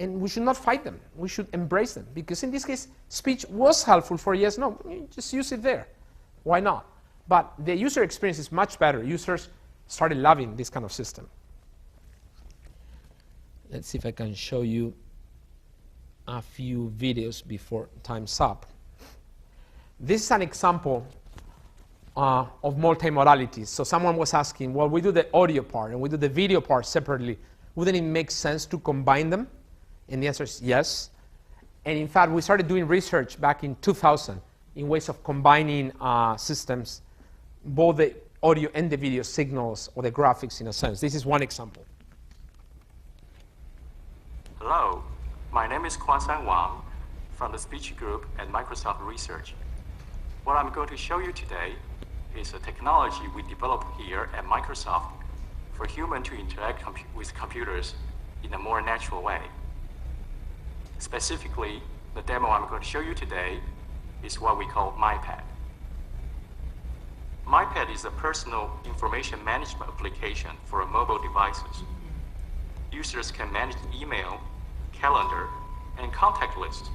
And we should not fight them. We should embrace them. Because in this case, speech was helpful for yes, no. You just use it there. Why not? But the user experience is much better. Users started loving this kind of system. Let's see if I can show you a few videos before time's up. This is an example of multimodalities. So someone was asking, well, we do the audio part and we do the video part separately. Wouldn't it make sense to combine them? And the answer is yes. And in fact, we started doing research back in 2000 in ways of combining systems, both the audio and the video signals or the graphics in a sense. This is one example. Hello, my name is Kwan-San Wang from the speech group at Microsoft Research. What I'm going to show you today is a technology we developed here at Microsoft for humans to interact with computers in a more natural way. Specifically, the demo I'm going to show you today is what we call MyPad. MyPad is a personal information management application for mobile devices. Users can manage email, calendar, and contact lists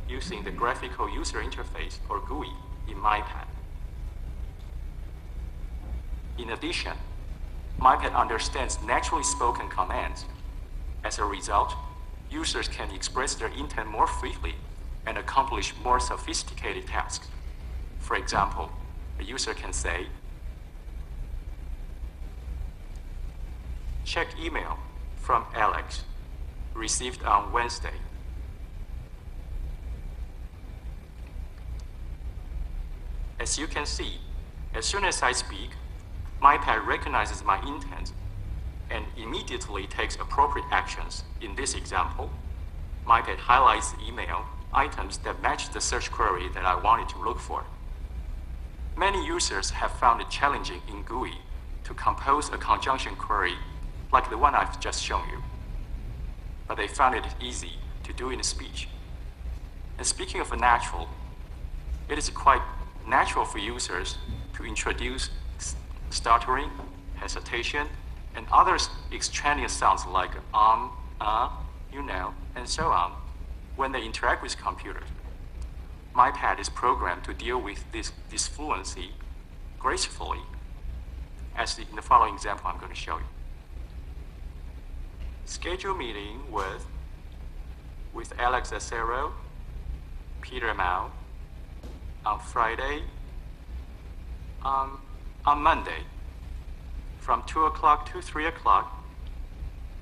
using the graphical user interface, or GUI, in MyPad. In addition, MyPad understands naturally spoken commands. As a result, users can express their intent more freely and accomplish more sophisticated tasks. For example, a user can say, check email from Alex, received on Wednesday. As you can see, as soon as I speak, MyPad recognizes my intent and immediately takes appropriate actions. In this example, MyPad highlights the email items that match the search query that I wanted to look for. Many users have found it challenging in GUI to compose a conjunction query like the one I've just shown you, but they found it easy to do in speech. And speaking of natural, it is quite natural for users to introduce stuttering, hesitation, and other extraneous sounds like you know, and so on when they interact with computers. MyPad is programmed to deal with this fluency gracefully, as in the following example I'm going to show you. Schedule meeting with Alex Acero, Peter Mao, on Friday, on Monday, from 2 o'clock to 3 o'clock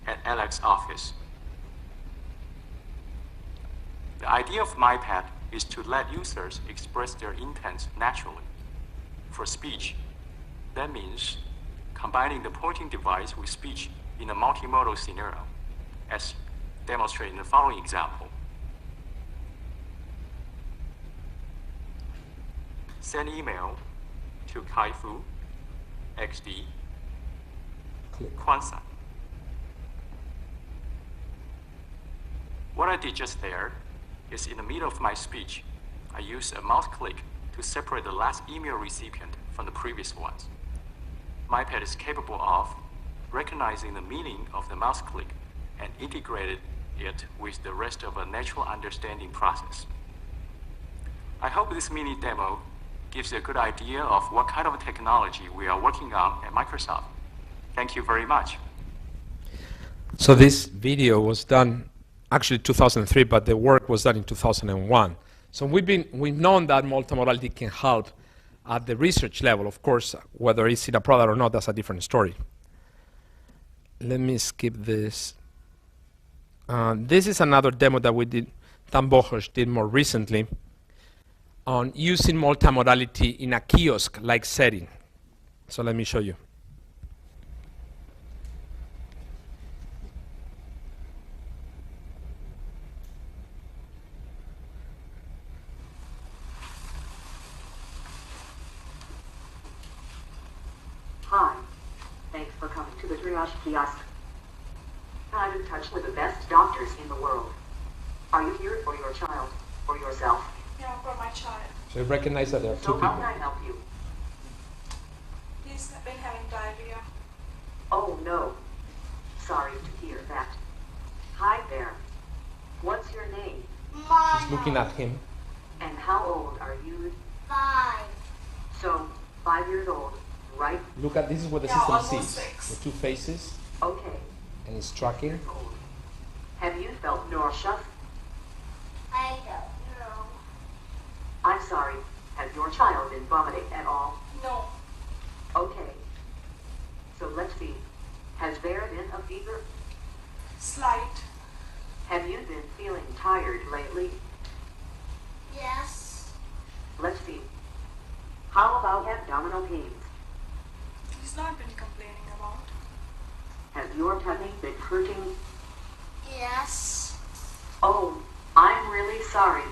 at Alex's office. The idea of MyPad is to let users express their intents naturally. For speech, that means combining the pointing device with speech in a multimodal scenario, as demonstrated in the following example. Send email to Kai-Fu, XD, Kwan-san. What I did just there is in the middle of my speech, I used a mouse click to separate the last email recipient from the previous ones. MyPad is capable of recognizing the meaning of the mouse click and integrated it with the rest of a natural understanding process. I hope this mini demo gives you a good idea of what kind of technology we are working on at Microsoft. Thank you very much. So this video was done actually 2003, but the work was done in 2001. So we've known that multimodality can help at the research level. Of course, whether it's in a product or not, that's a different story. Let me skip this. This is another demo that we did, Dan Bochers did more recently, on using multimodality in a kiosk-like setting. So let me show you. Hi. Thanks for coming to the triage kiosk. I'm in touch with the best doctors in the world. Are you here for your child or yourself? No, for my child. So you recognize that there are two So people. how can I help you? He's been having diarrhea. Oh no. Sorry to hear that. Hi there. She's looking at him. And how old are you? 5. So, 5 years old, right? Look at, this is what the system sees. The two faces. Okay. And it's tracking. Have you felt nauseous? I don't know. I'm sorry. Has your child been vomiting at all? No. Okay. So let's see. Has there been a fever? Slight. Have you been feeling tired lately? Yes. Let's see. How about abdominal pains? He's not been complaining about. Has your tummy been hurting? Yes. Oh, I'm really sorry.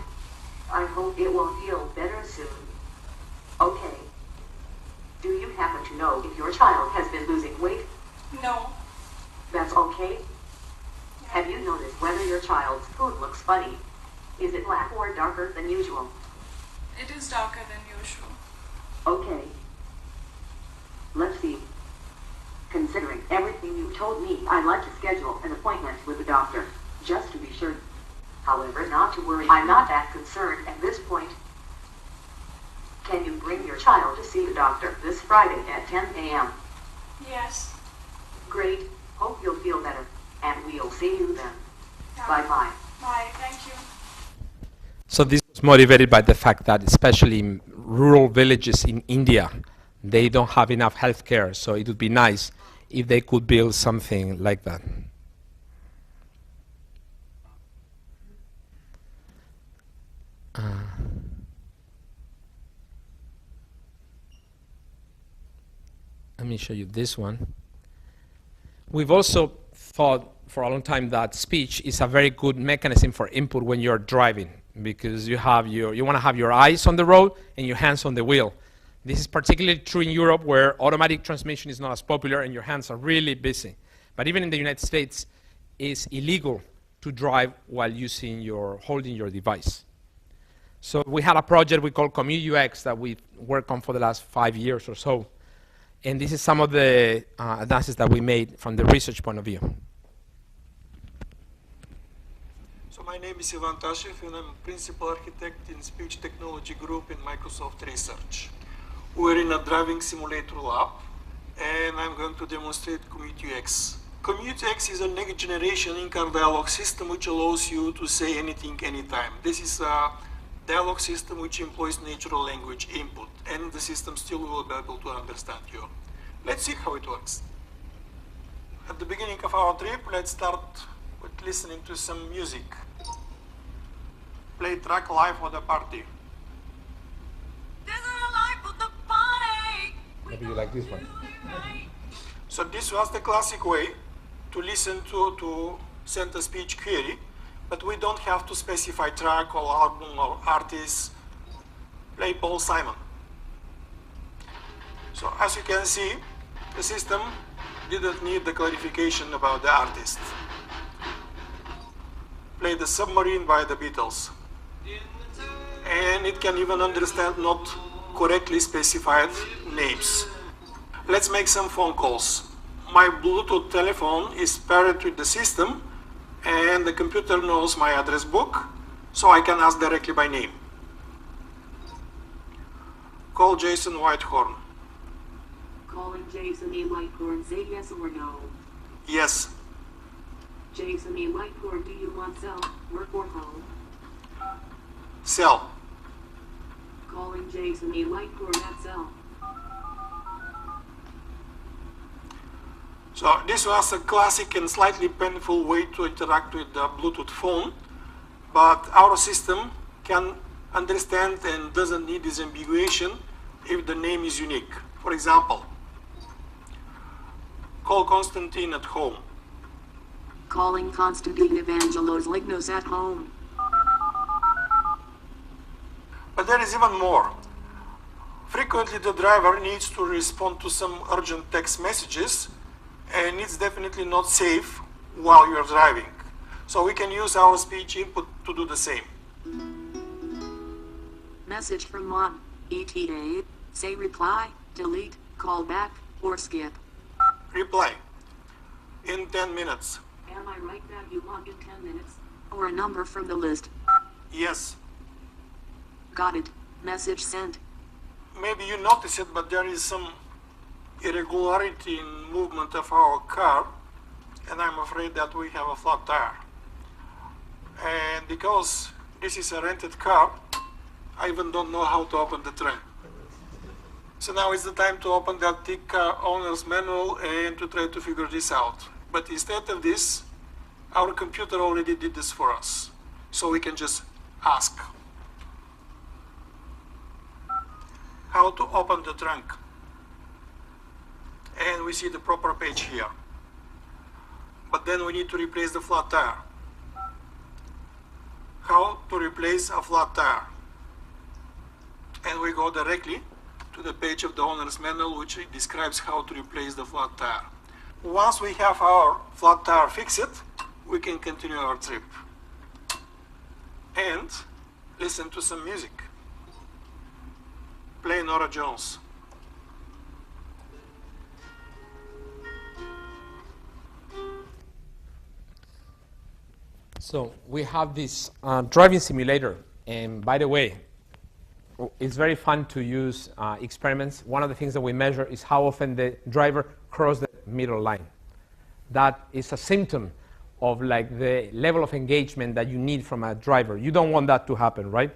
I hope it will feel better soon. Okay. Do you happen to know if your child has been losing weight? No. That's okay. Have you noticed whether your child's food looks funny? Is it black or darker than usual? It is darker than usual. Okay. Let's see. Considering everything you told me, I'd like to schedule an appointment with the doctor, just to be sure. However, not to worry, I'm not that concerned at this point. Can you bring your child to see the doctor this Friday at 10 a.m.? Yes. Great. Hope you'll feel better. And we'll see you then. Yeah. Bye-bye. Bye, thank you. So this was motivated by the fact that especially in rural villages in India, they don't have enough health care. So it would be nice if they could build something like that. Let me show you this one. We've also thought for a long time that speech is a very good mechanism for input when you're driving, because you want to have your eyes on the road and your hands on the wheel. This is particularly true in Europe, where automatic transmission is not as popular and your hands are really busy. But even in the United States, it's illegal to drive while holding your device. So we had a project we call Commute UX that we worked on for the last 5 years or so. And this is some of the advances that we made from the research point of view. So my name is Ivan Tashev, and I'm principal architect in speech technology group in Microsoft Research. We're in a driving simulator lab, and I'm going to demonstrate Commute UX. Commute UX is a next generation in-car dialogue system which allows you to say anything, anytime. This is a dialogue system which employs natural language input, and the system still will be able to understand you. Let's see how it works. At the beginning of our trip, let's start with listening to some music. Play track live for the party. Maybe you like this one. So this was the classic way to listen to send a speech query, but we don't have to specify track or album or artist. Play Paul Simon. So as you can see, the system didn't need the clarification about the artist. Play The Submarine by the Beatles. And it can even understand not correctly specified names. Let's make some phone calls. My Bluetooth telephone is paired with the system, and the computer knows my address book, so I can ask directly by name. Call Jason Whitehorn. Calling Jason E. Whitehorn, say yes or no. Yes. Jason E. Whitehorn, do you want cell, work or home? Cell. Calling Jason E. Whitehorn at cell. So this was a classic and slightly painful way to interact with the Bluetooth phone, but our system can understand and doesn't need disambiguation if the name is unique. For example, call Konstantin at home. Calling Konstantin Evangelos Lignos at home. But there is even more. Frequently the driver needs to respond to some urgent text messages, and it's definitely not safe while you're driving. So we can use our speech input to do the same. Message from Mom, ETA, say reply, delete, call back, or skip. Reply. In 10 minutes. Am I right that you want in 10 minutes? Or a number from the list? Yes. Got it. Message sent. Maybe you notice it, but there is some irregularity in movement of our car, and I'm afraid that we have a flat tire. And because this is a rented car, I even don't know how to open the trunk. So now is the time to open the antique owner's manual and to try to figure this out. But instead of this, our computer already did this for us. So we can just ask how to open the trunk. And we see the proper page here. But then we need to replace the flat tire. How to replace a flat tire. And we go directly to the page of the owner's manual, which describes how to replace the flat tire. Once we have our flat tire fixed, we can continue our trip and listen to some music. Play Nora Jones. So we have this driving simulator, and by the way, it's very fun to use experiments. One of the things that we measure is how often the driver crosses the middle line. That is a symptom of like the level of engagement that you need from a driver. You don't want that to happen, right?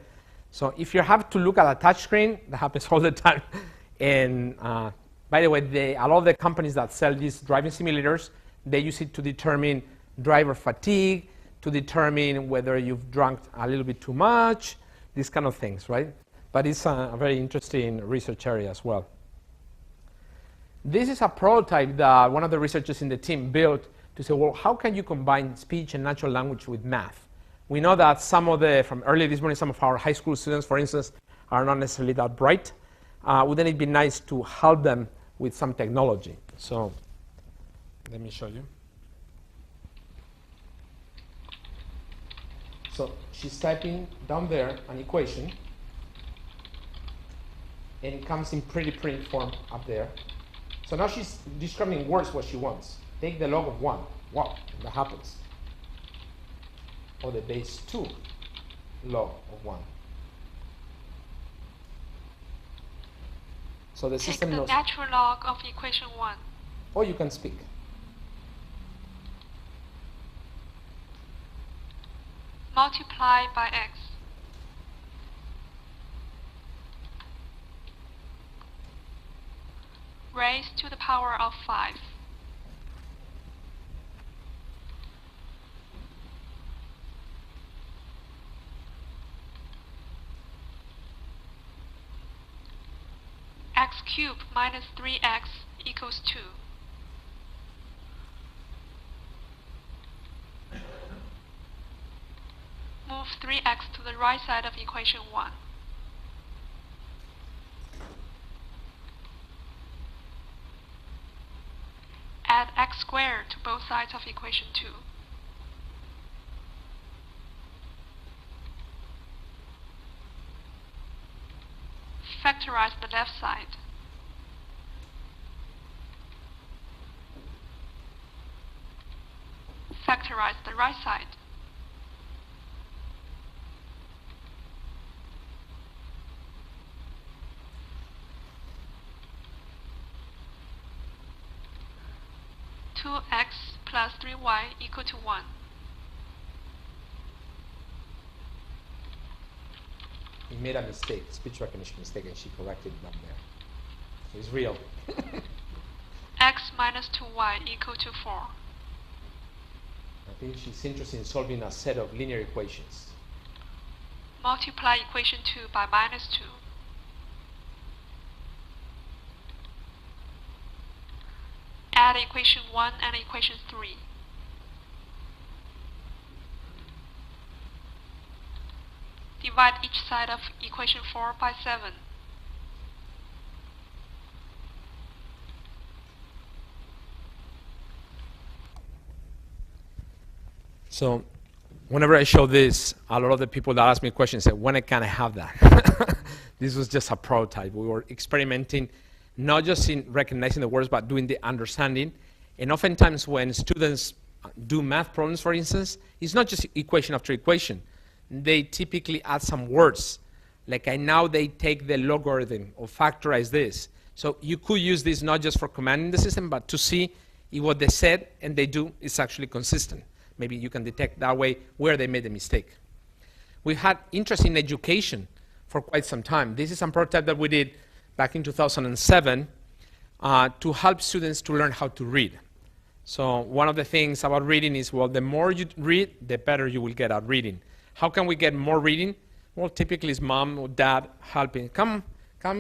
So if you have to look at a touch screen, that happens all the time. And by the way, a lot of the companies that sell these driving simulators, they use it to determine driver fatigue, to determine whether you've drunk a little bit too much, these kind of things, right? But it's a very interesting research area as well. This is a prototype that one of the researchers in the team built to say, well, how can you combine speech and natural language with math? We know that from early this morning, some of our high school students, for instance, are not necessarily that bright. Wouldn't it be nice to help them with some technology? So let me show you. So she's typing down there an equation, and it comes in pretty print form up there. So now she's describing in words what she wants. Take the log of 1. Wow, that happens. Or the base 2 log of 1. So the system knows. Take the natural log of equation 1. Or you can speak. Multiply by x. Raised to the power of 5. X cubed minus 3x equals 2. Move 3x to the right side of equation 1. Add x squared to both sides of equation 2. Factorize the left side. Factorize the right side. X plus 3y equal to 1. He made a mistake, speech recognition mistake, and she corrected it up there. So it's real. X minus 2y equal to 4. I think she's interested in solving a set of linear equations. Multiply equation 2 by minus 2. Add equation 1 and equation 3. Divide each side of equation 4 by 7. So whenever I show this, a lot of the people that ask me questions say, when can I have that? This was just a prototype. We were experimenting not just in recognizing the words, but doing the understanding. And oftentimes when students do math problems, for instance, it's not just equation after equation. they typically add some words. Like now they take the logarithm or factorize this. So you could use this not just for commanding the system, but to see if what they said and they do is actually consistent. Maybe you can detect that way where they made a mistake. We had interest in education for quite some time. This is some prototype that we did back in 2007 to help students to learn how to read. So one of the things about reading is, well, the more you read, the better you will get at reading. How can we get more reading? Well, typically it's mom or dad helping. Come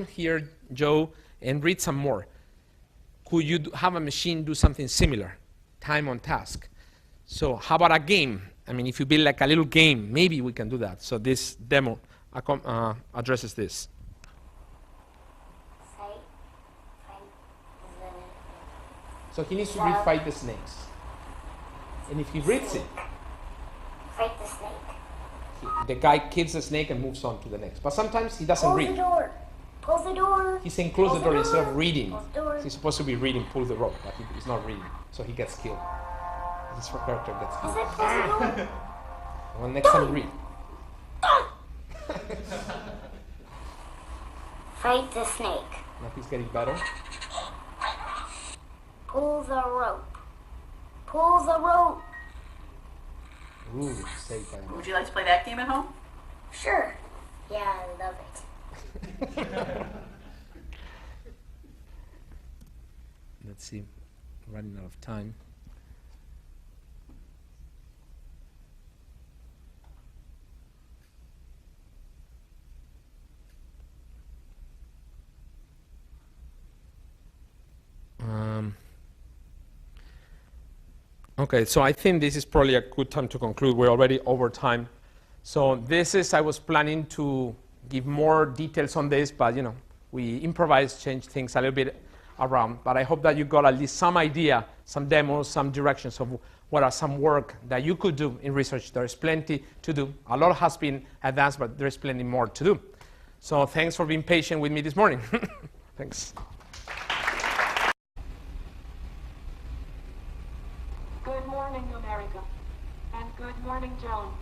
here, Joe, and read some more. Could you have a machine do something similar? Time on task. So how about a game? I mean, if you build like a little game, maybe we can do that. So this demo addresses this. So he needs to read Fight the Snakes. And if he reads it, Fight the snake. the guy kills the snake and moves on to the next. But sometimes he doesn't read. Close the door. Close the door. He's saying close the door instead of reading. Close the door. He's supposed to be reading, pull the rope, but he's not reading. So he gets killed. This character gets killed. I said close the door. Well, next time read. Fight the snake. Now he's getting better. Pull the rope. Pull the rope. Ooh, saved by Would you like to play that game at home? Sure. Yeah, I love it. Let's see, running out of time. Okay, so I think this is probably a good time to conclude. We're already over time. So this is, I was planning to give more details on this, but you know, we improvised, changed things a little bit around. But I hope that you got at least some idea, some demos, some directions of what are some work that you could do in research. There's plenty to do. A lot has been advanced, but there's plenty more to do. So thanks for being patient with me this morning. Thanks. Good morning, America. And good morning, Joan.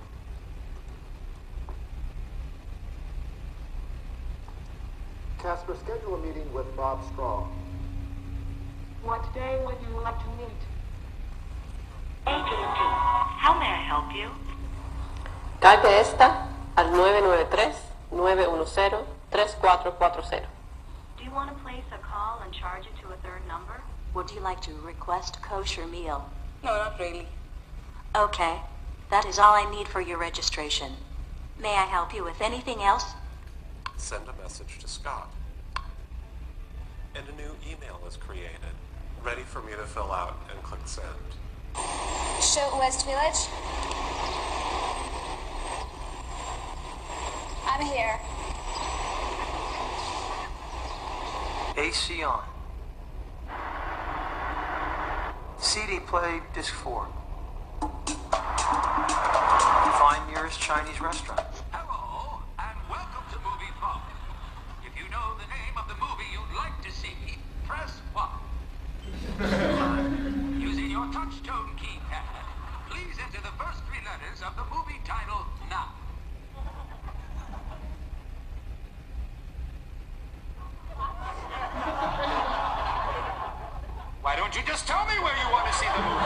Casper, schedule a meeting with Bob Strong. What day would you like to meet? AT&T, how may I help you? Cargue esta al 993-910-3440. Do you want to place a call and charge it to a third number? Would you like to request a kosher meal? No, not really. Okay, that is all I need for your registration. May I help you with anything else? Send a message to Scott. And a new email is created, ready for me to fill out and click send. Show West Village. I'm here. AC on. CD play, disc 4. Find nearest Chinese restaurant. Hello, and welcome to Movie Pub. If you know the name of the movie you'd like to see, press 1. Using your touch-tone keypad, please enter the first 3 letters of the movie title now. Why don't you just tell me where you want to see the movie?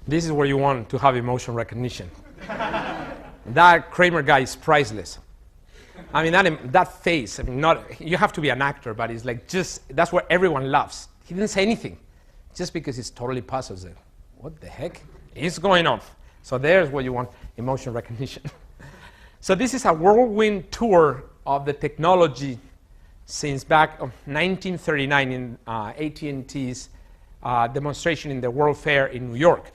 This is where you want to have emotion recognition. That Kramer guy is priceless. I mean, that face, I mean, you have to be an actor, but it's like that's where everyone laughs. He didn't say anything, just because it's totally puzzles there. What the heck is going on? So there's where you want emotion recognition. So this is a whirlwind tour of the technology since back of 1939 in AT&T's demonstration in the World Fair in New York,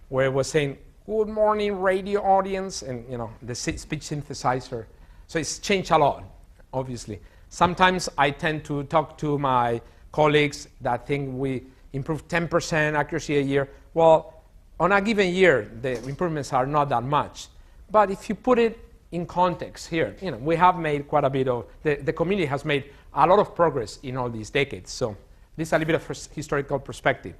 where it was saying, "Good morning, radio audience," and you know the speech synthesizer. So it's changed a lot, obviously. Sometimes I tend to talk to my colleagues that think we improved 10% accuracy a year. Well, on a given year, the improvements are not that much. But if you put it in context here, you know, we have made quite a bit of, the community has made a lot of progress in all these decades. So This is a little bit of historical perspective.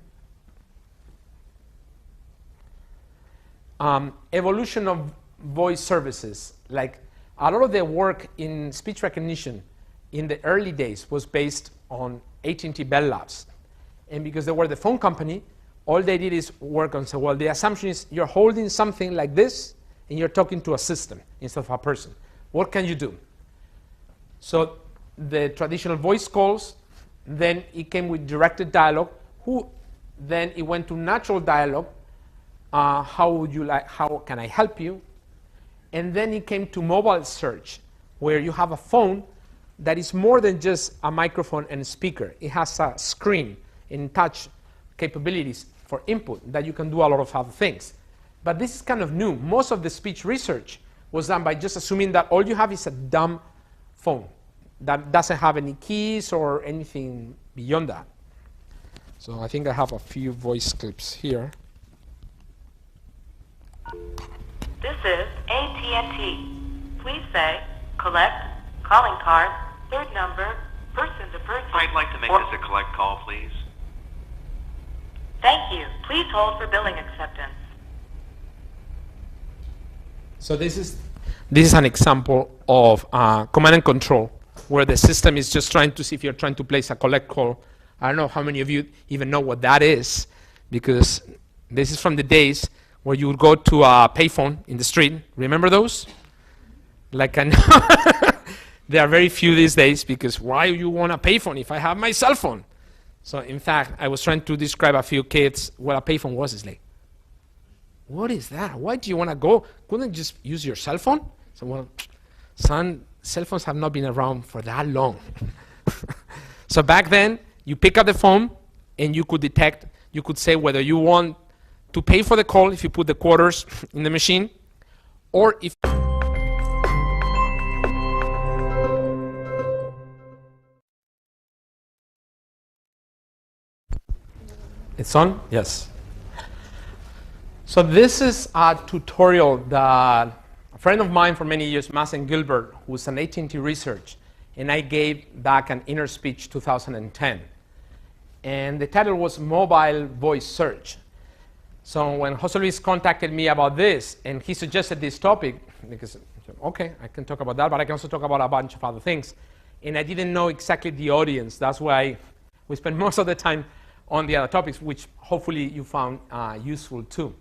Evolution of voice services. Like a lot of the work in speech recognition in the early days was based on AT&T Bell Labs. And because they were the phone company, all they did is work on, so well, the assumption is you're holding something like this and you're talking to a system instead of a person. What can you do? So the traditional voice calls, then it came with directed dialogue, then it went to natural dialogue. How would you like, how can I help you? And then it came to mobile search, where you have a phone that is more than just a microphone and a speaker. It has a screen and touch capabilities for input that you can do a lot of other things. But this is kind of new. Most of the speech research was done by just assuming that all you have is a dumb phone that doesn't have any keys or anything beyond that. So I think I have a few voice clips here. This is AT&T. Please say, collect, calling card, third number, person to person. I'd like to make this a collect call, please. Thank you. Please hold for billing acceptance. So this is an example of command and control, where the system is just trying to see if you're trying to place a collect call. I don't know how many of you even know what that is, because this is from the days where you would go to a payphone in the street. Remember those? Like there are very few these days, because why you want a payphone if I have my cell phone? So in fact, I was trying to describe a few kids what a payphone was. It's like, what is that? Why do you want to go? Couldn't you just use your cell phone? So, well, son, cell phones have not been around for that long. So back then, you pick up the phone and you could detect, you could say whether you want to pay for the call if you put the quarters in the machine, or if it's on? Yes. So this is a tutorial that a friend of mine for many years, Mazen Gilbert, who's an AT&T research, and I gave back an Inner Speech 2010. And the title was Mobile Voice Search. So when Jose Luis contacted me about this, and he suggested this topic, because, okay, I can talk about that, but I can also talk about a bunch of other things. And I didn't know exactly the audience. That's why we spent most of the time on the other topics, which hopefully you found useful too.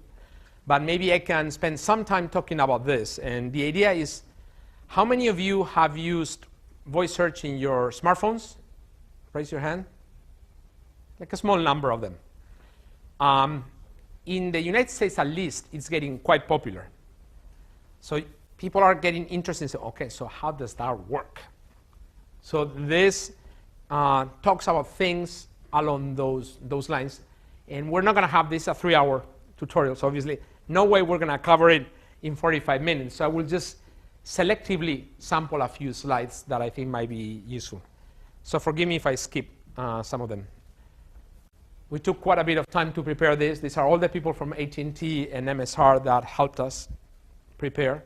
But maybe I can spend some time talking about this. And the idea is, how many of you have used voice search in your smartphones? Raise your hand. Like a small number of them. In the United States, at least, it's getting quite popular. So people are getting interested in saying, okay, so how does that work? So this talks about things along those lines. And we're not going to have this a 3-hour tutorial, so obviously no way we're going to cover it in 45 minutes. So I will just selectively sample a few slides that I think might be useful. So forgive me if I skip some of them. We took quite a bit of time to prepare this. These are all the people from AT&T and MSR that helped us prepare.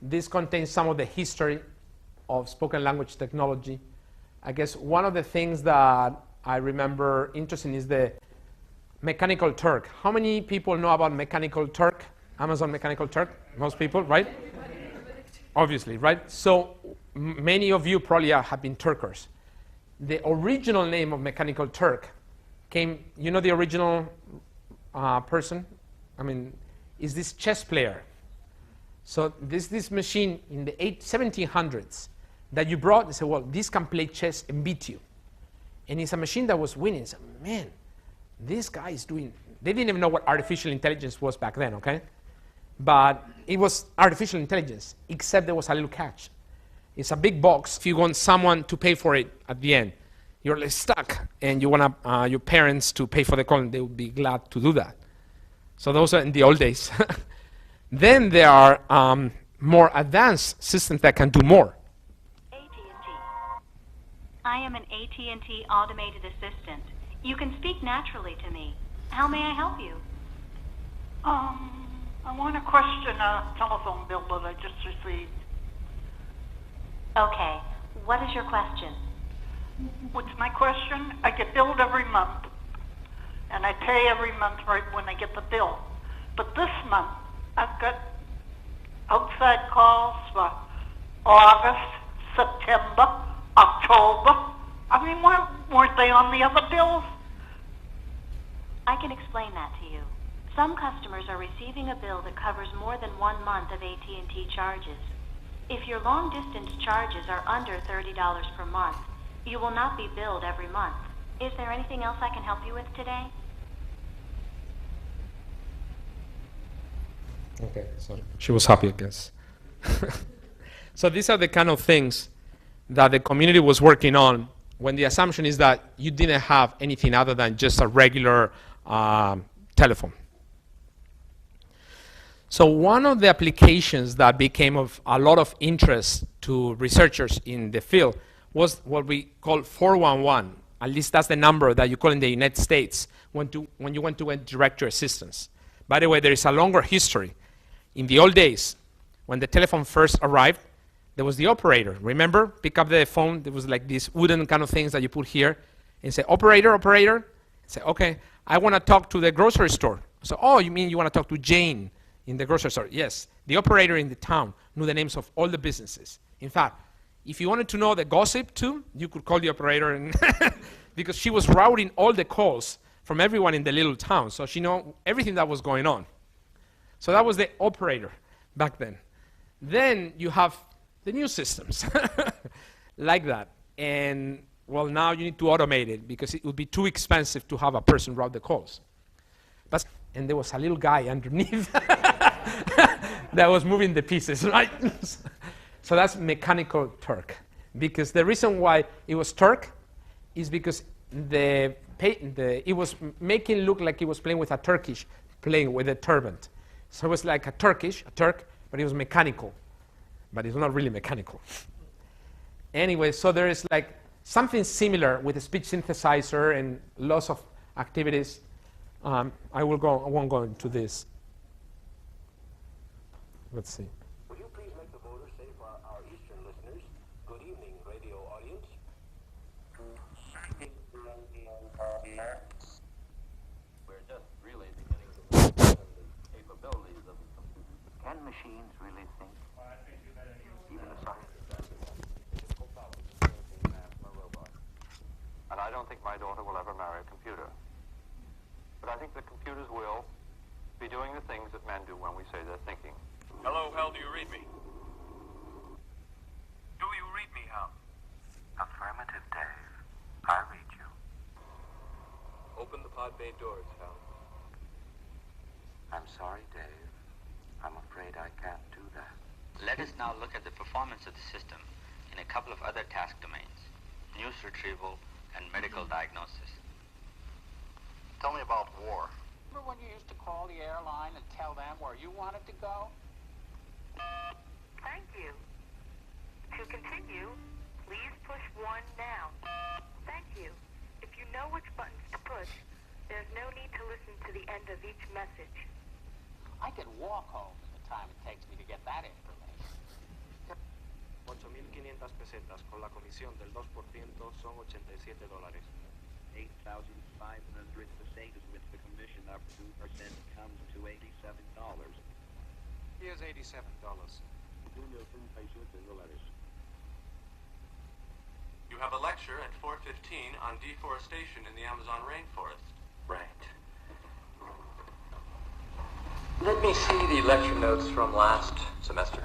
This contains some of the history of spoken language technology. I guess one of the things that I remember interesting is the Mechanical Turk. How many people know about Mechanical Turk? Amazon Mechanical Turk? Most people, right? Obviously, right? So many of you probably have been Turkers. The original name of Mechanical Turk came, you know the original person? I mean, is this chess player. So this machine in the 1700s that you brought and said, well, this can play chess and beat you. And it's a machine that was winning. So, man, this guy is doing, they didn't even know what artificial intelligence was back then, okay? But it was artificial intelligence, except there was a little catch. It's a big box. If you want someone to pay for it at the end, you're like stuck, and you want your parents to pay for the call, and they would be glad to do that. So those are in the old days. Then there are more advanced systems that can do more. I am an AT&T automated assistant. You can speak naturally to me. How may I help you? I want to question a telephone bill that I just received. Okay. What is your question? What's my question? I get billed every month, and I pay every month right when I get the bill. But this month, I've got outside calls for August, September, October. I mean, weren't they on the other bills? I can explain that to you. Some customers are receiving a bill that covers more than 1 month of AT&T charges. If your long-distance charges are under $30 per month, you will not be billed every month. Is there anything else I can help you with today? Okay, so she was happy, I guess. So these are the kind of things that the community was working on when the assumption is that you didn't have anything other than just a regular telephone. So one of the applications that became of a lot of interest to researchers in the field was what we call 411. At least that's the number that you call in the United States when you want to direct your assistance. By the way, there is a longer history. In the old days, when the telephone first arrived, there was the operator. Remember? Pick up the phone. There was like these wooden kind of things that you put here and say, operator, operator. Say, okay, I want to talk to the grocery store. So, oh, you mean you want to talk to Jane in the grocery store? Yes. The operator in the town knew the names of all the businesses. In fact, if you wanted to know the gossip too, you could call the operator and because she was routing all the calls from everyone in the little town. So she knew everything that was going on. So that was the operator back then. Then you have the new systems like that. And well, now you need to automate it because it would be too expensive to have a person route the calls. And there was a little guy underneath that was moving the pieces, right? So that's mechanical Turk. Because the reason why it was Turk is because it was making look like he was playing with a Turkish, playing with a turban. So it was like a Turk, but it was mechanical. But it's not really mechanical. Anyway, so there is like something similar with a speech synthesizer and lots of activities. I won't go into this. Let's see. Would you please make the voter safe for our Eastern listeners? Good evening, radio audience. We're just really beginning to understand the capabilities of the computer. Can machines really think? Even a scientist. And I don't think my daughter will ever marry a computer. But I think that computers will be doing the things that men do when we say they're thinking. Hello, Hal, do you read me? Do you read me, Hal? Affirmative, Dave. I read you. Open the pod bay doors, Hal. I'm sorry, Dave. I'm afraid I can't do that. Let us now look at the performance of the system in a couple of other task domains: news retrieval and medical diagnosis. Tell me about war. Remember when you used to call the airline and tell them where you wanted to go? Thank you. To continue, please push 1 now. Thank you. If you know which buttons to push, there's no need to listen to the end of each message. I could walk home in the time it takes me to get that information. 8,500 pesetas con la comisión del 2% son $87. 8,500 pesetas with the commission of 2% comes to $87. Here's $87. You have a lecture at 4:15 on deforestation in the Amazon rainforest. Right. Let me see the lecture notes from last semester.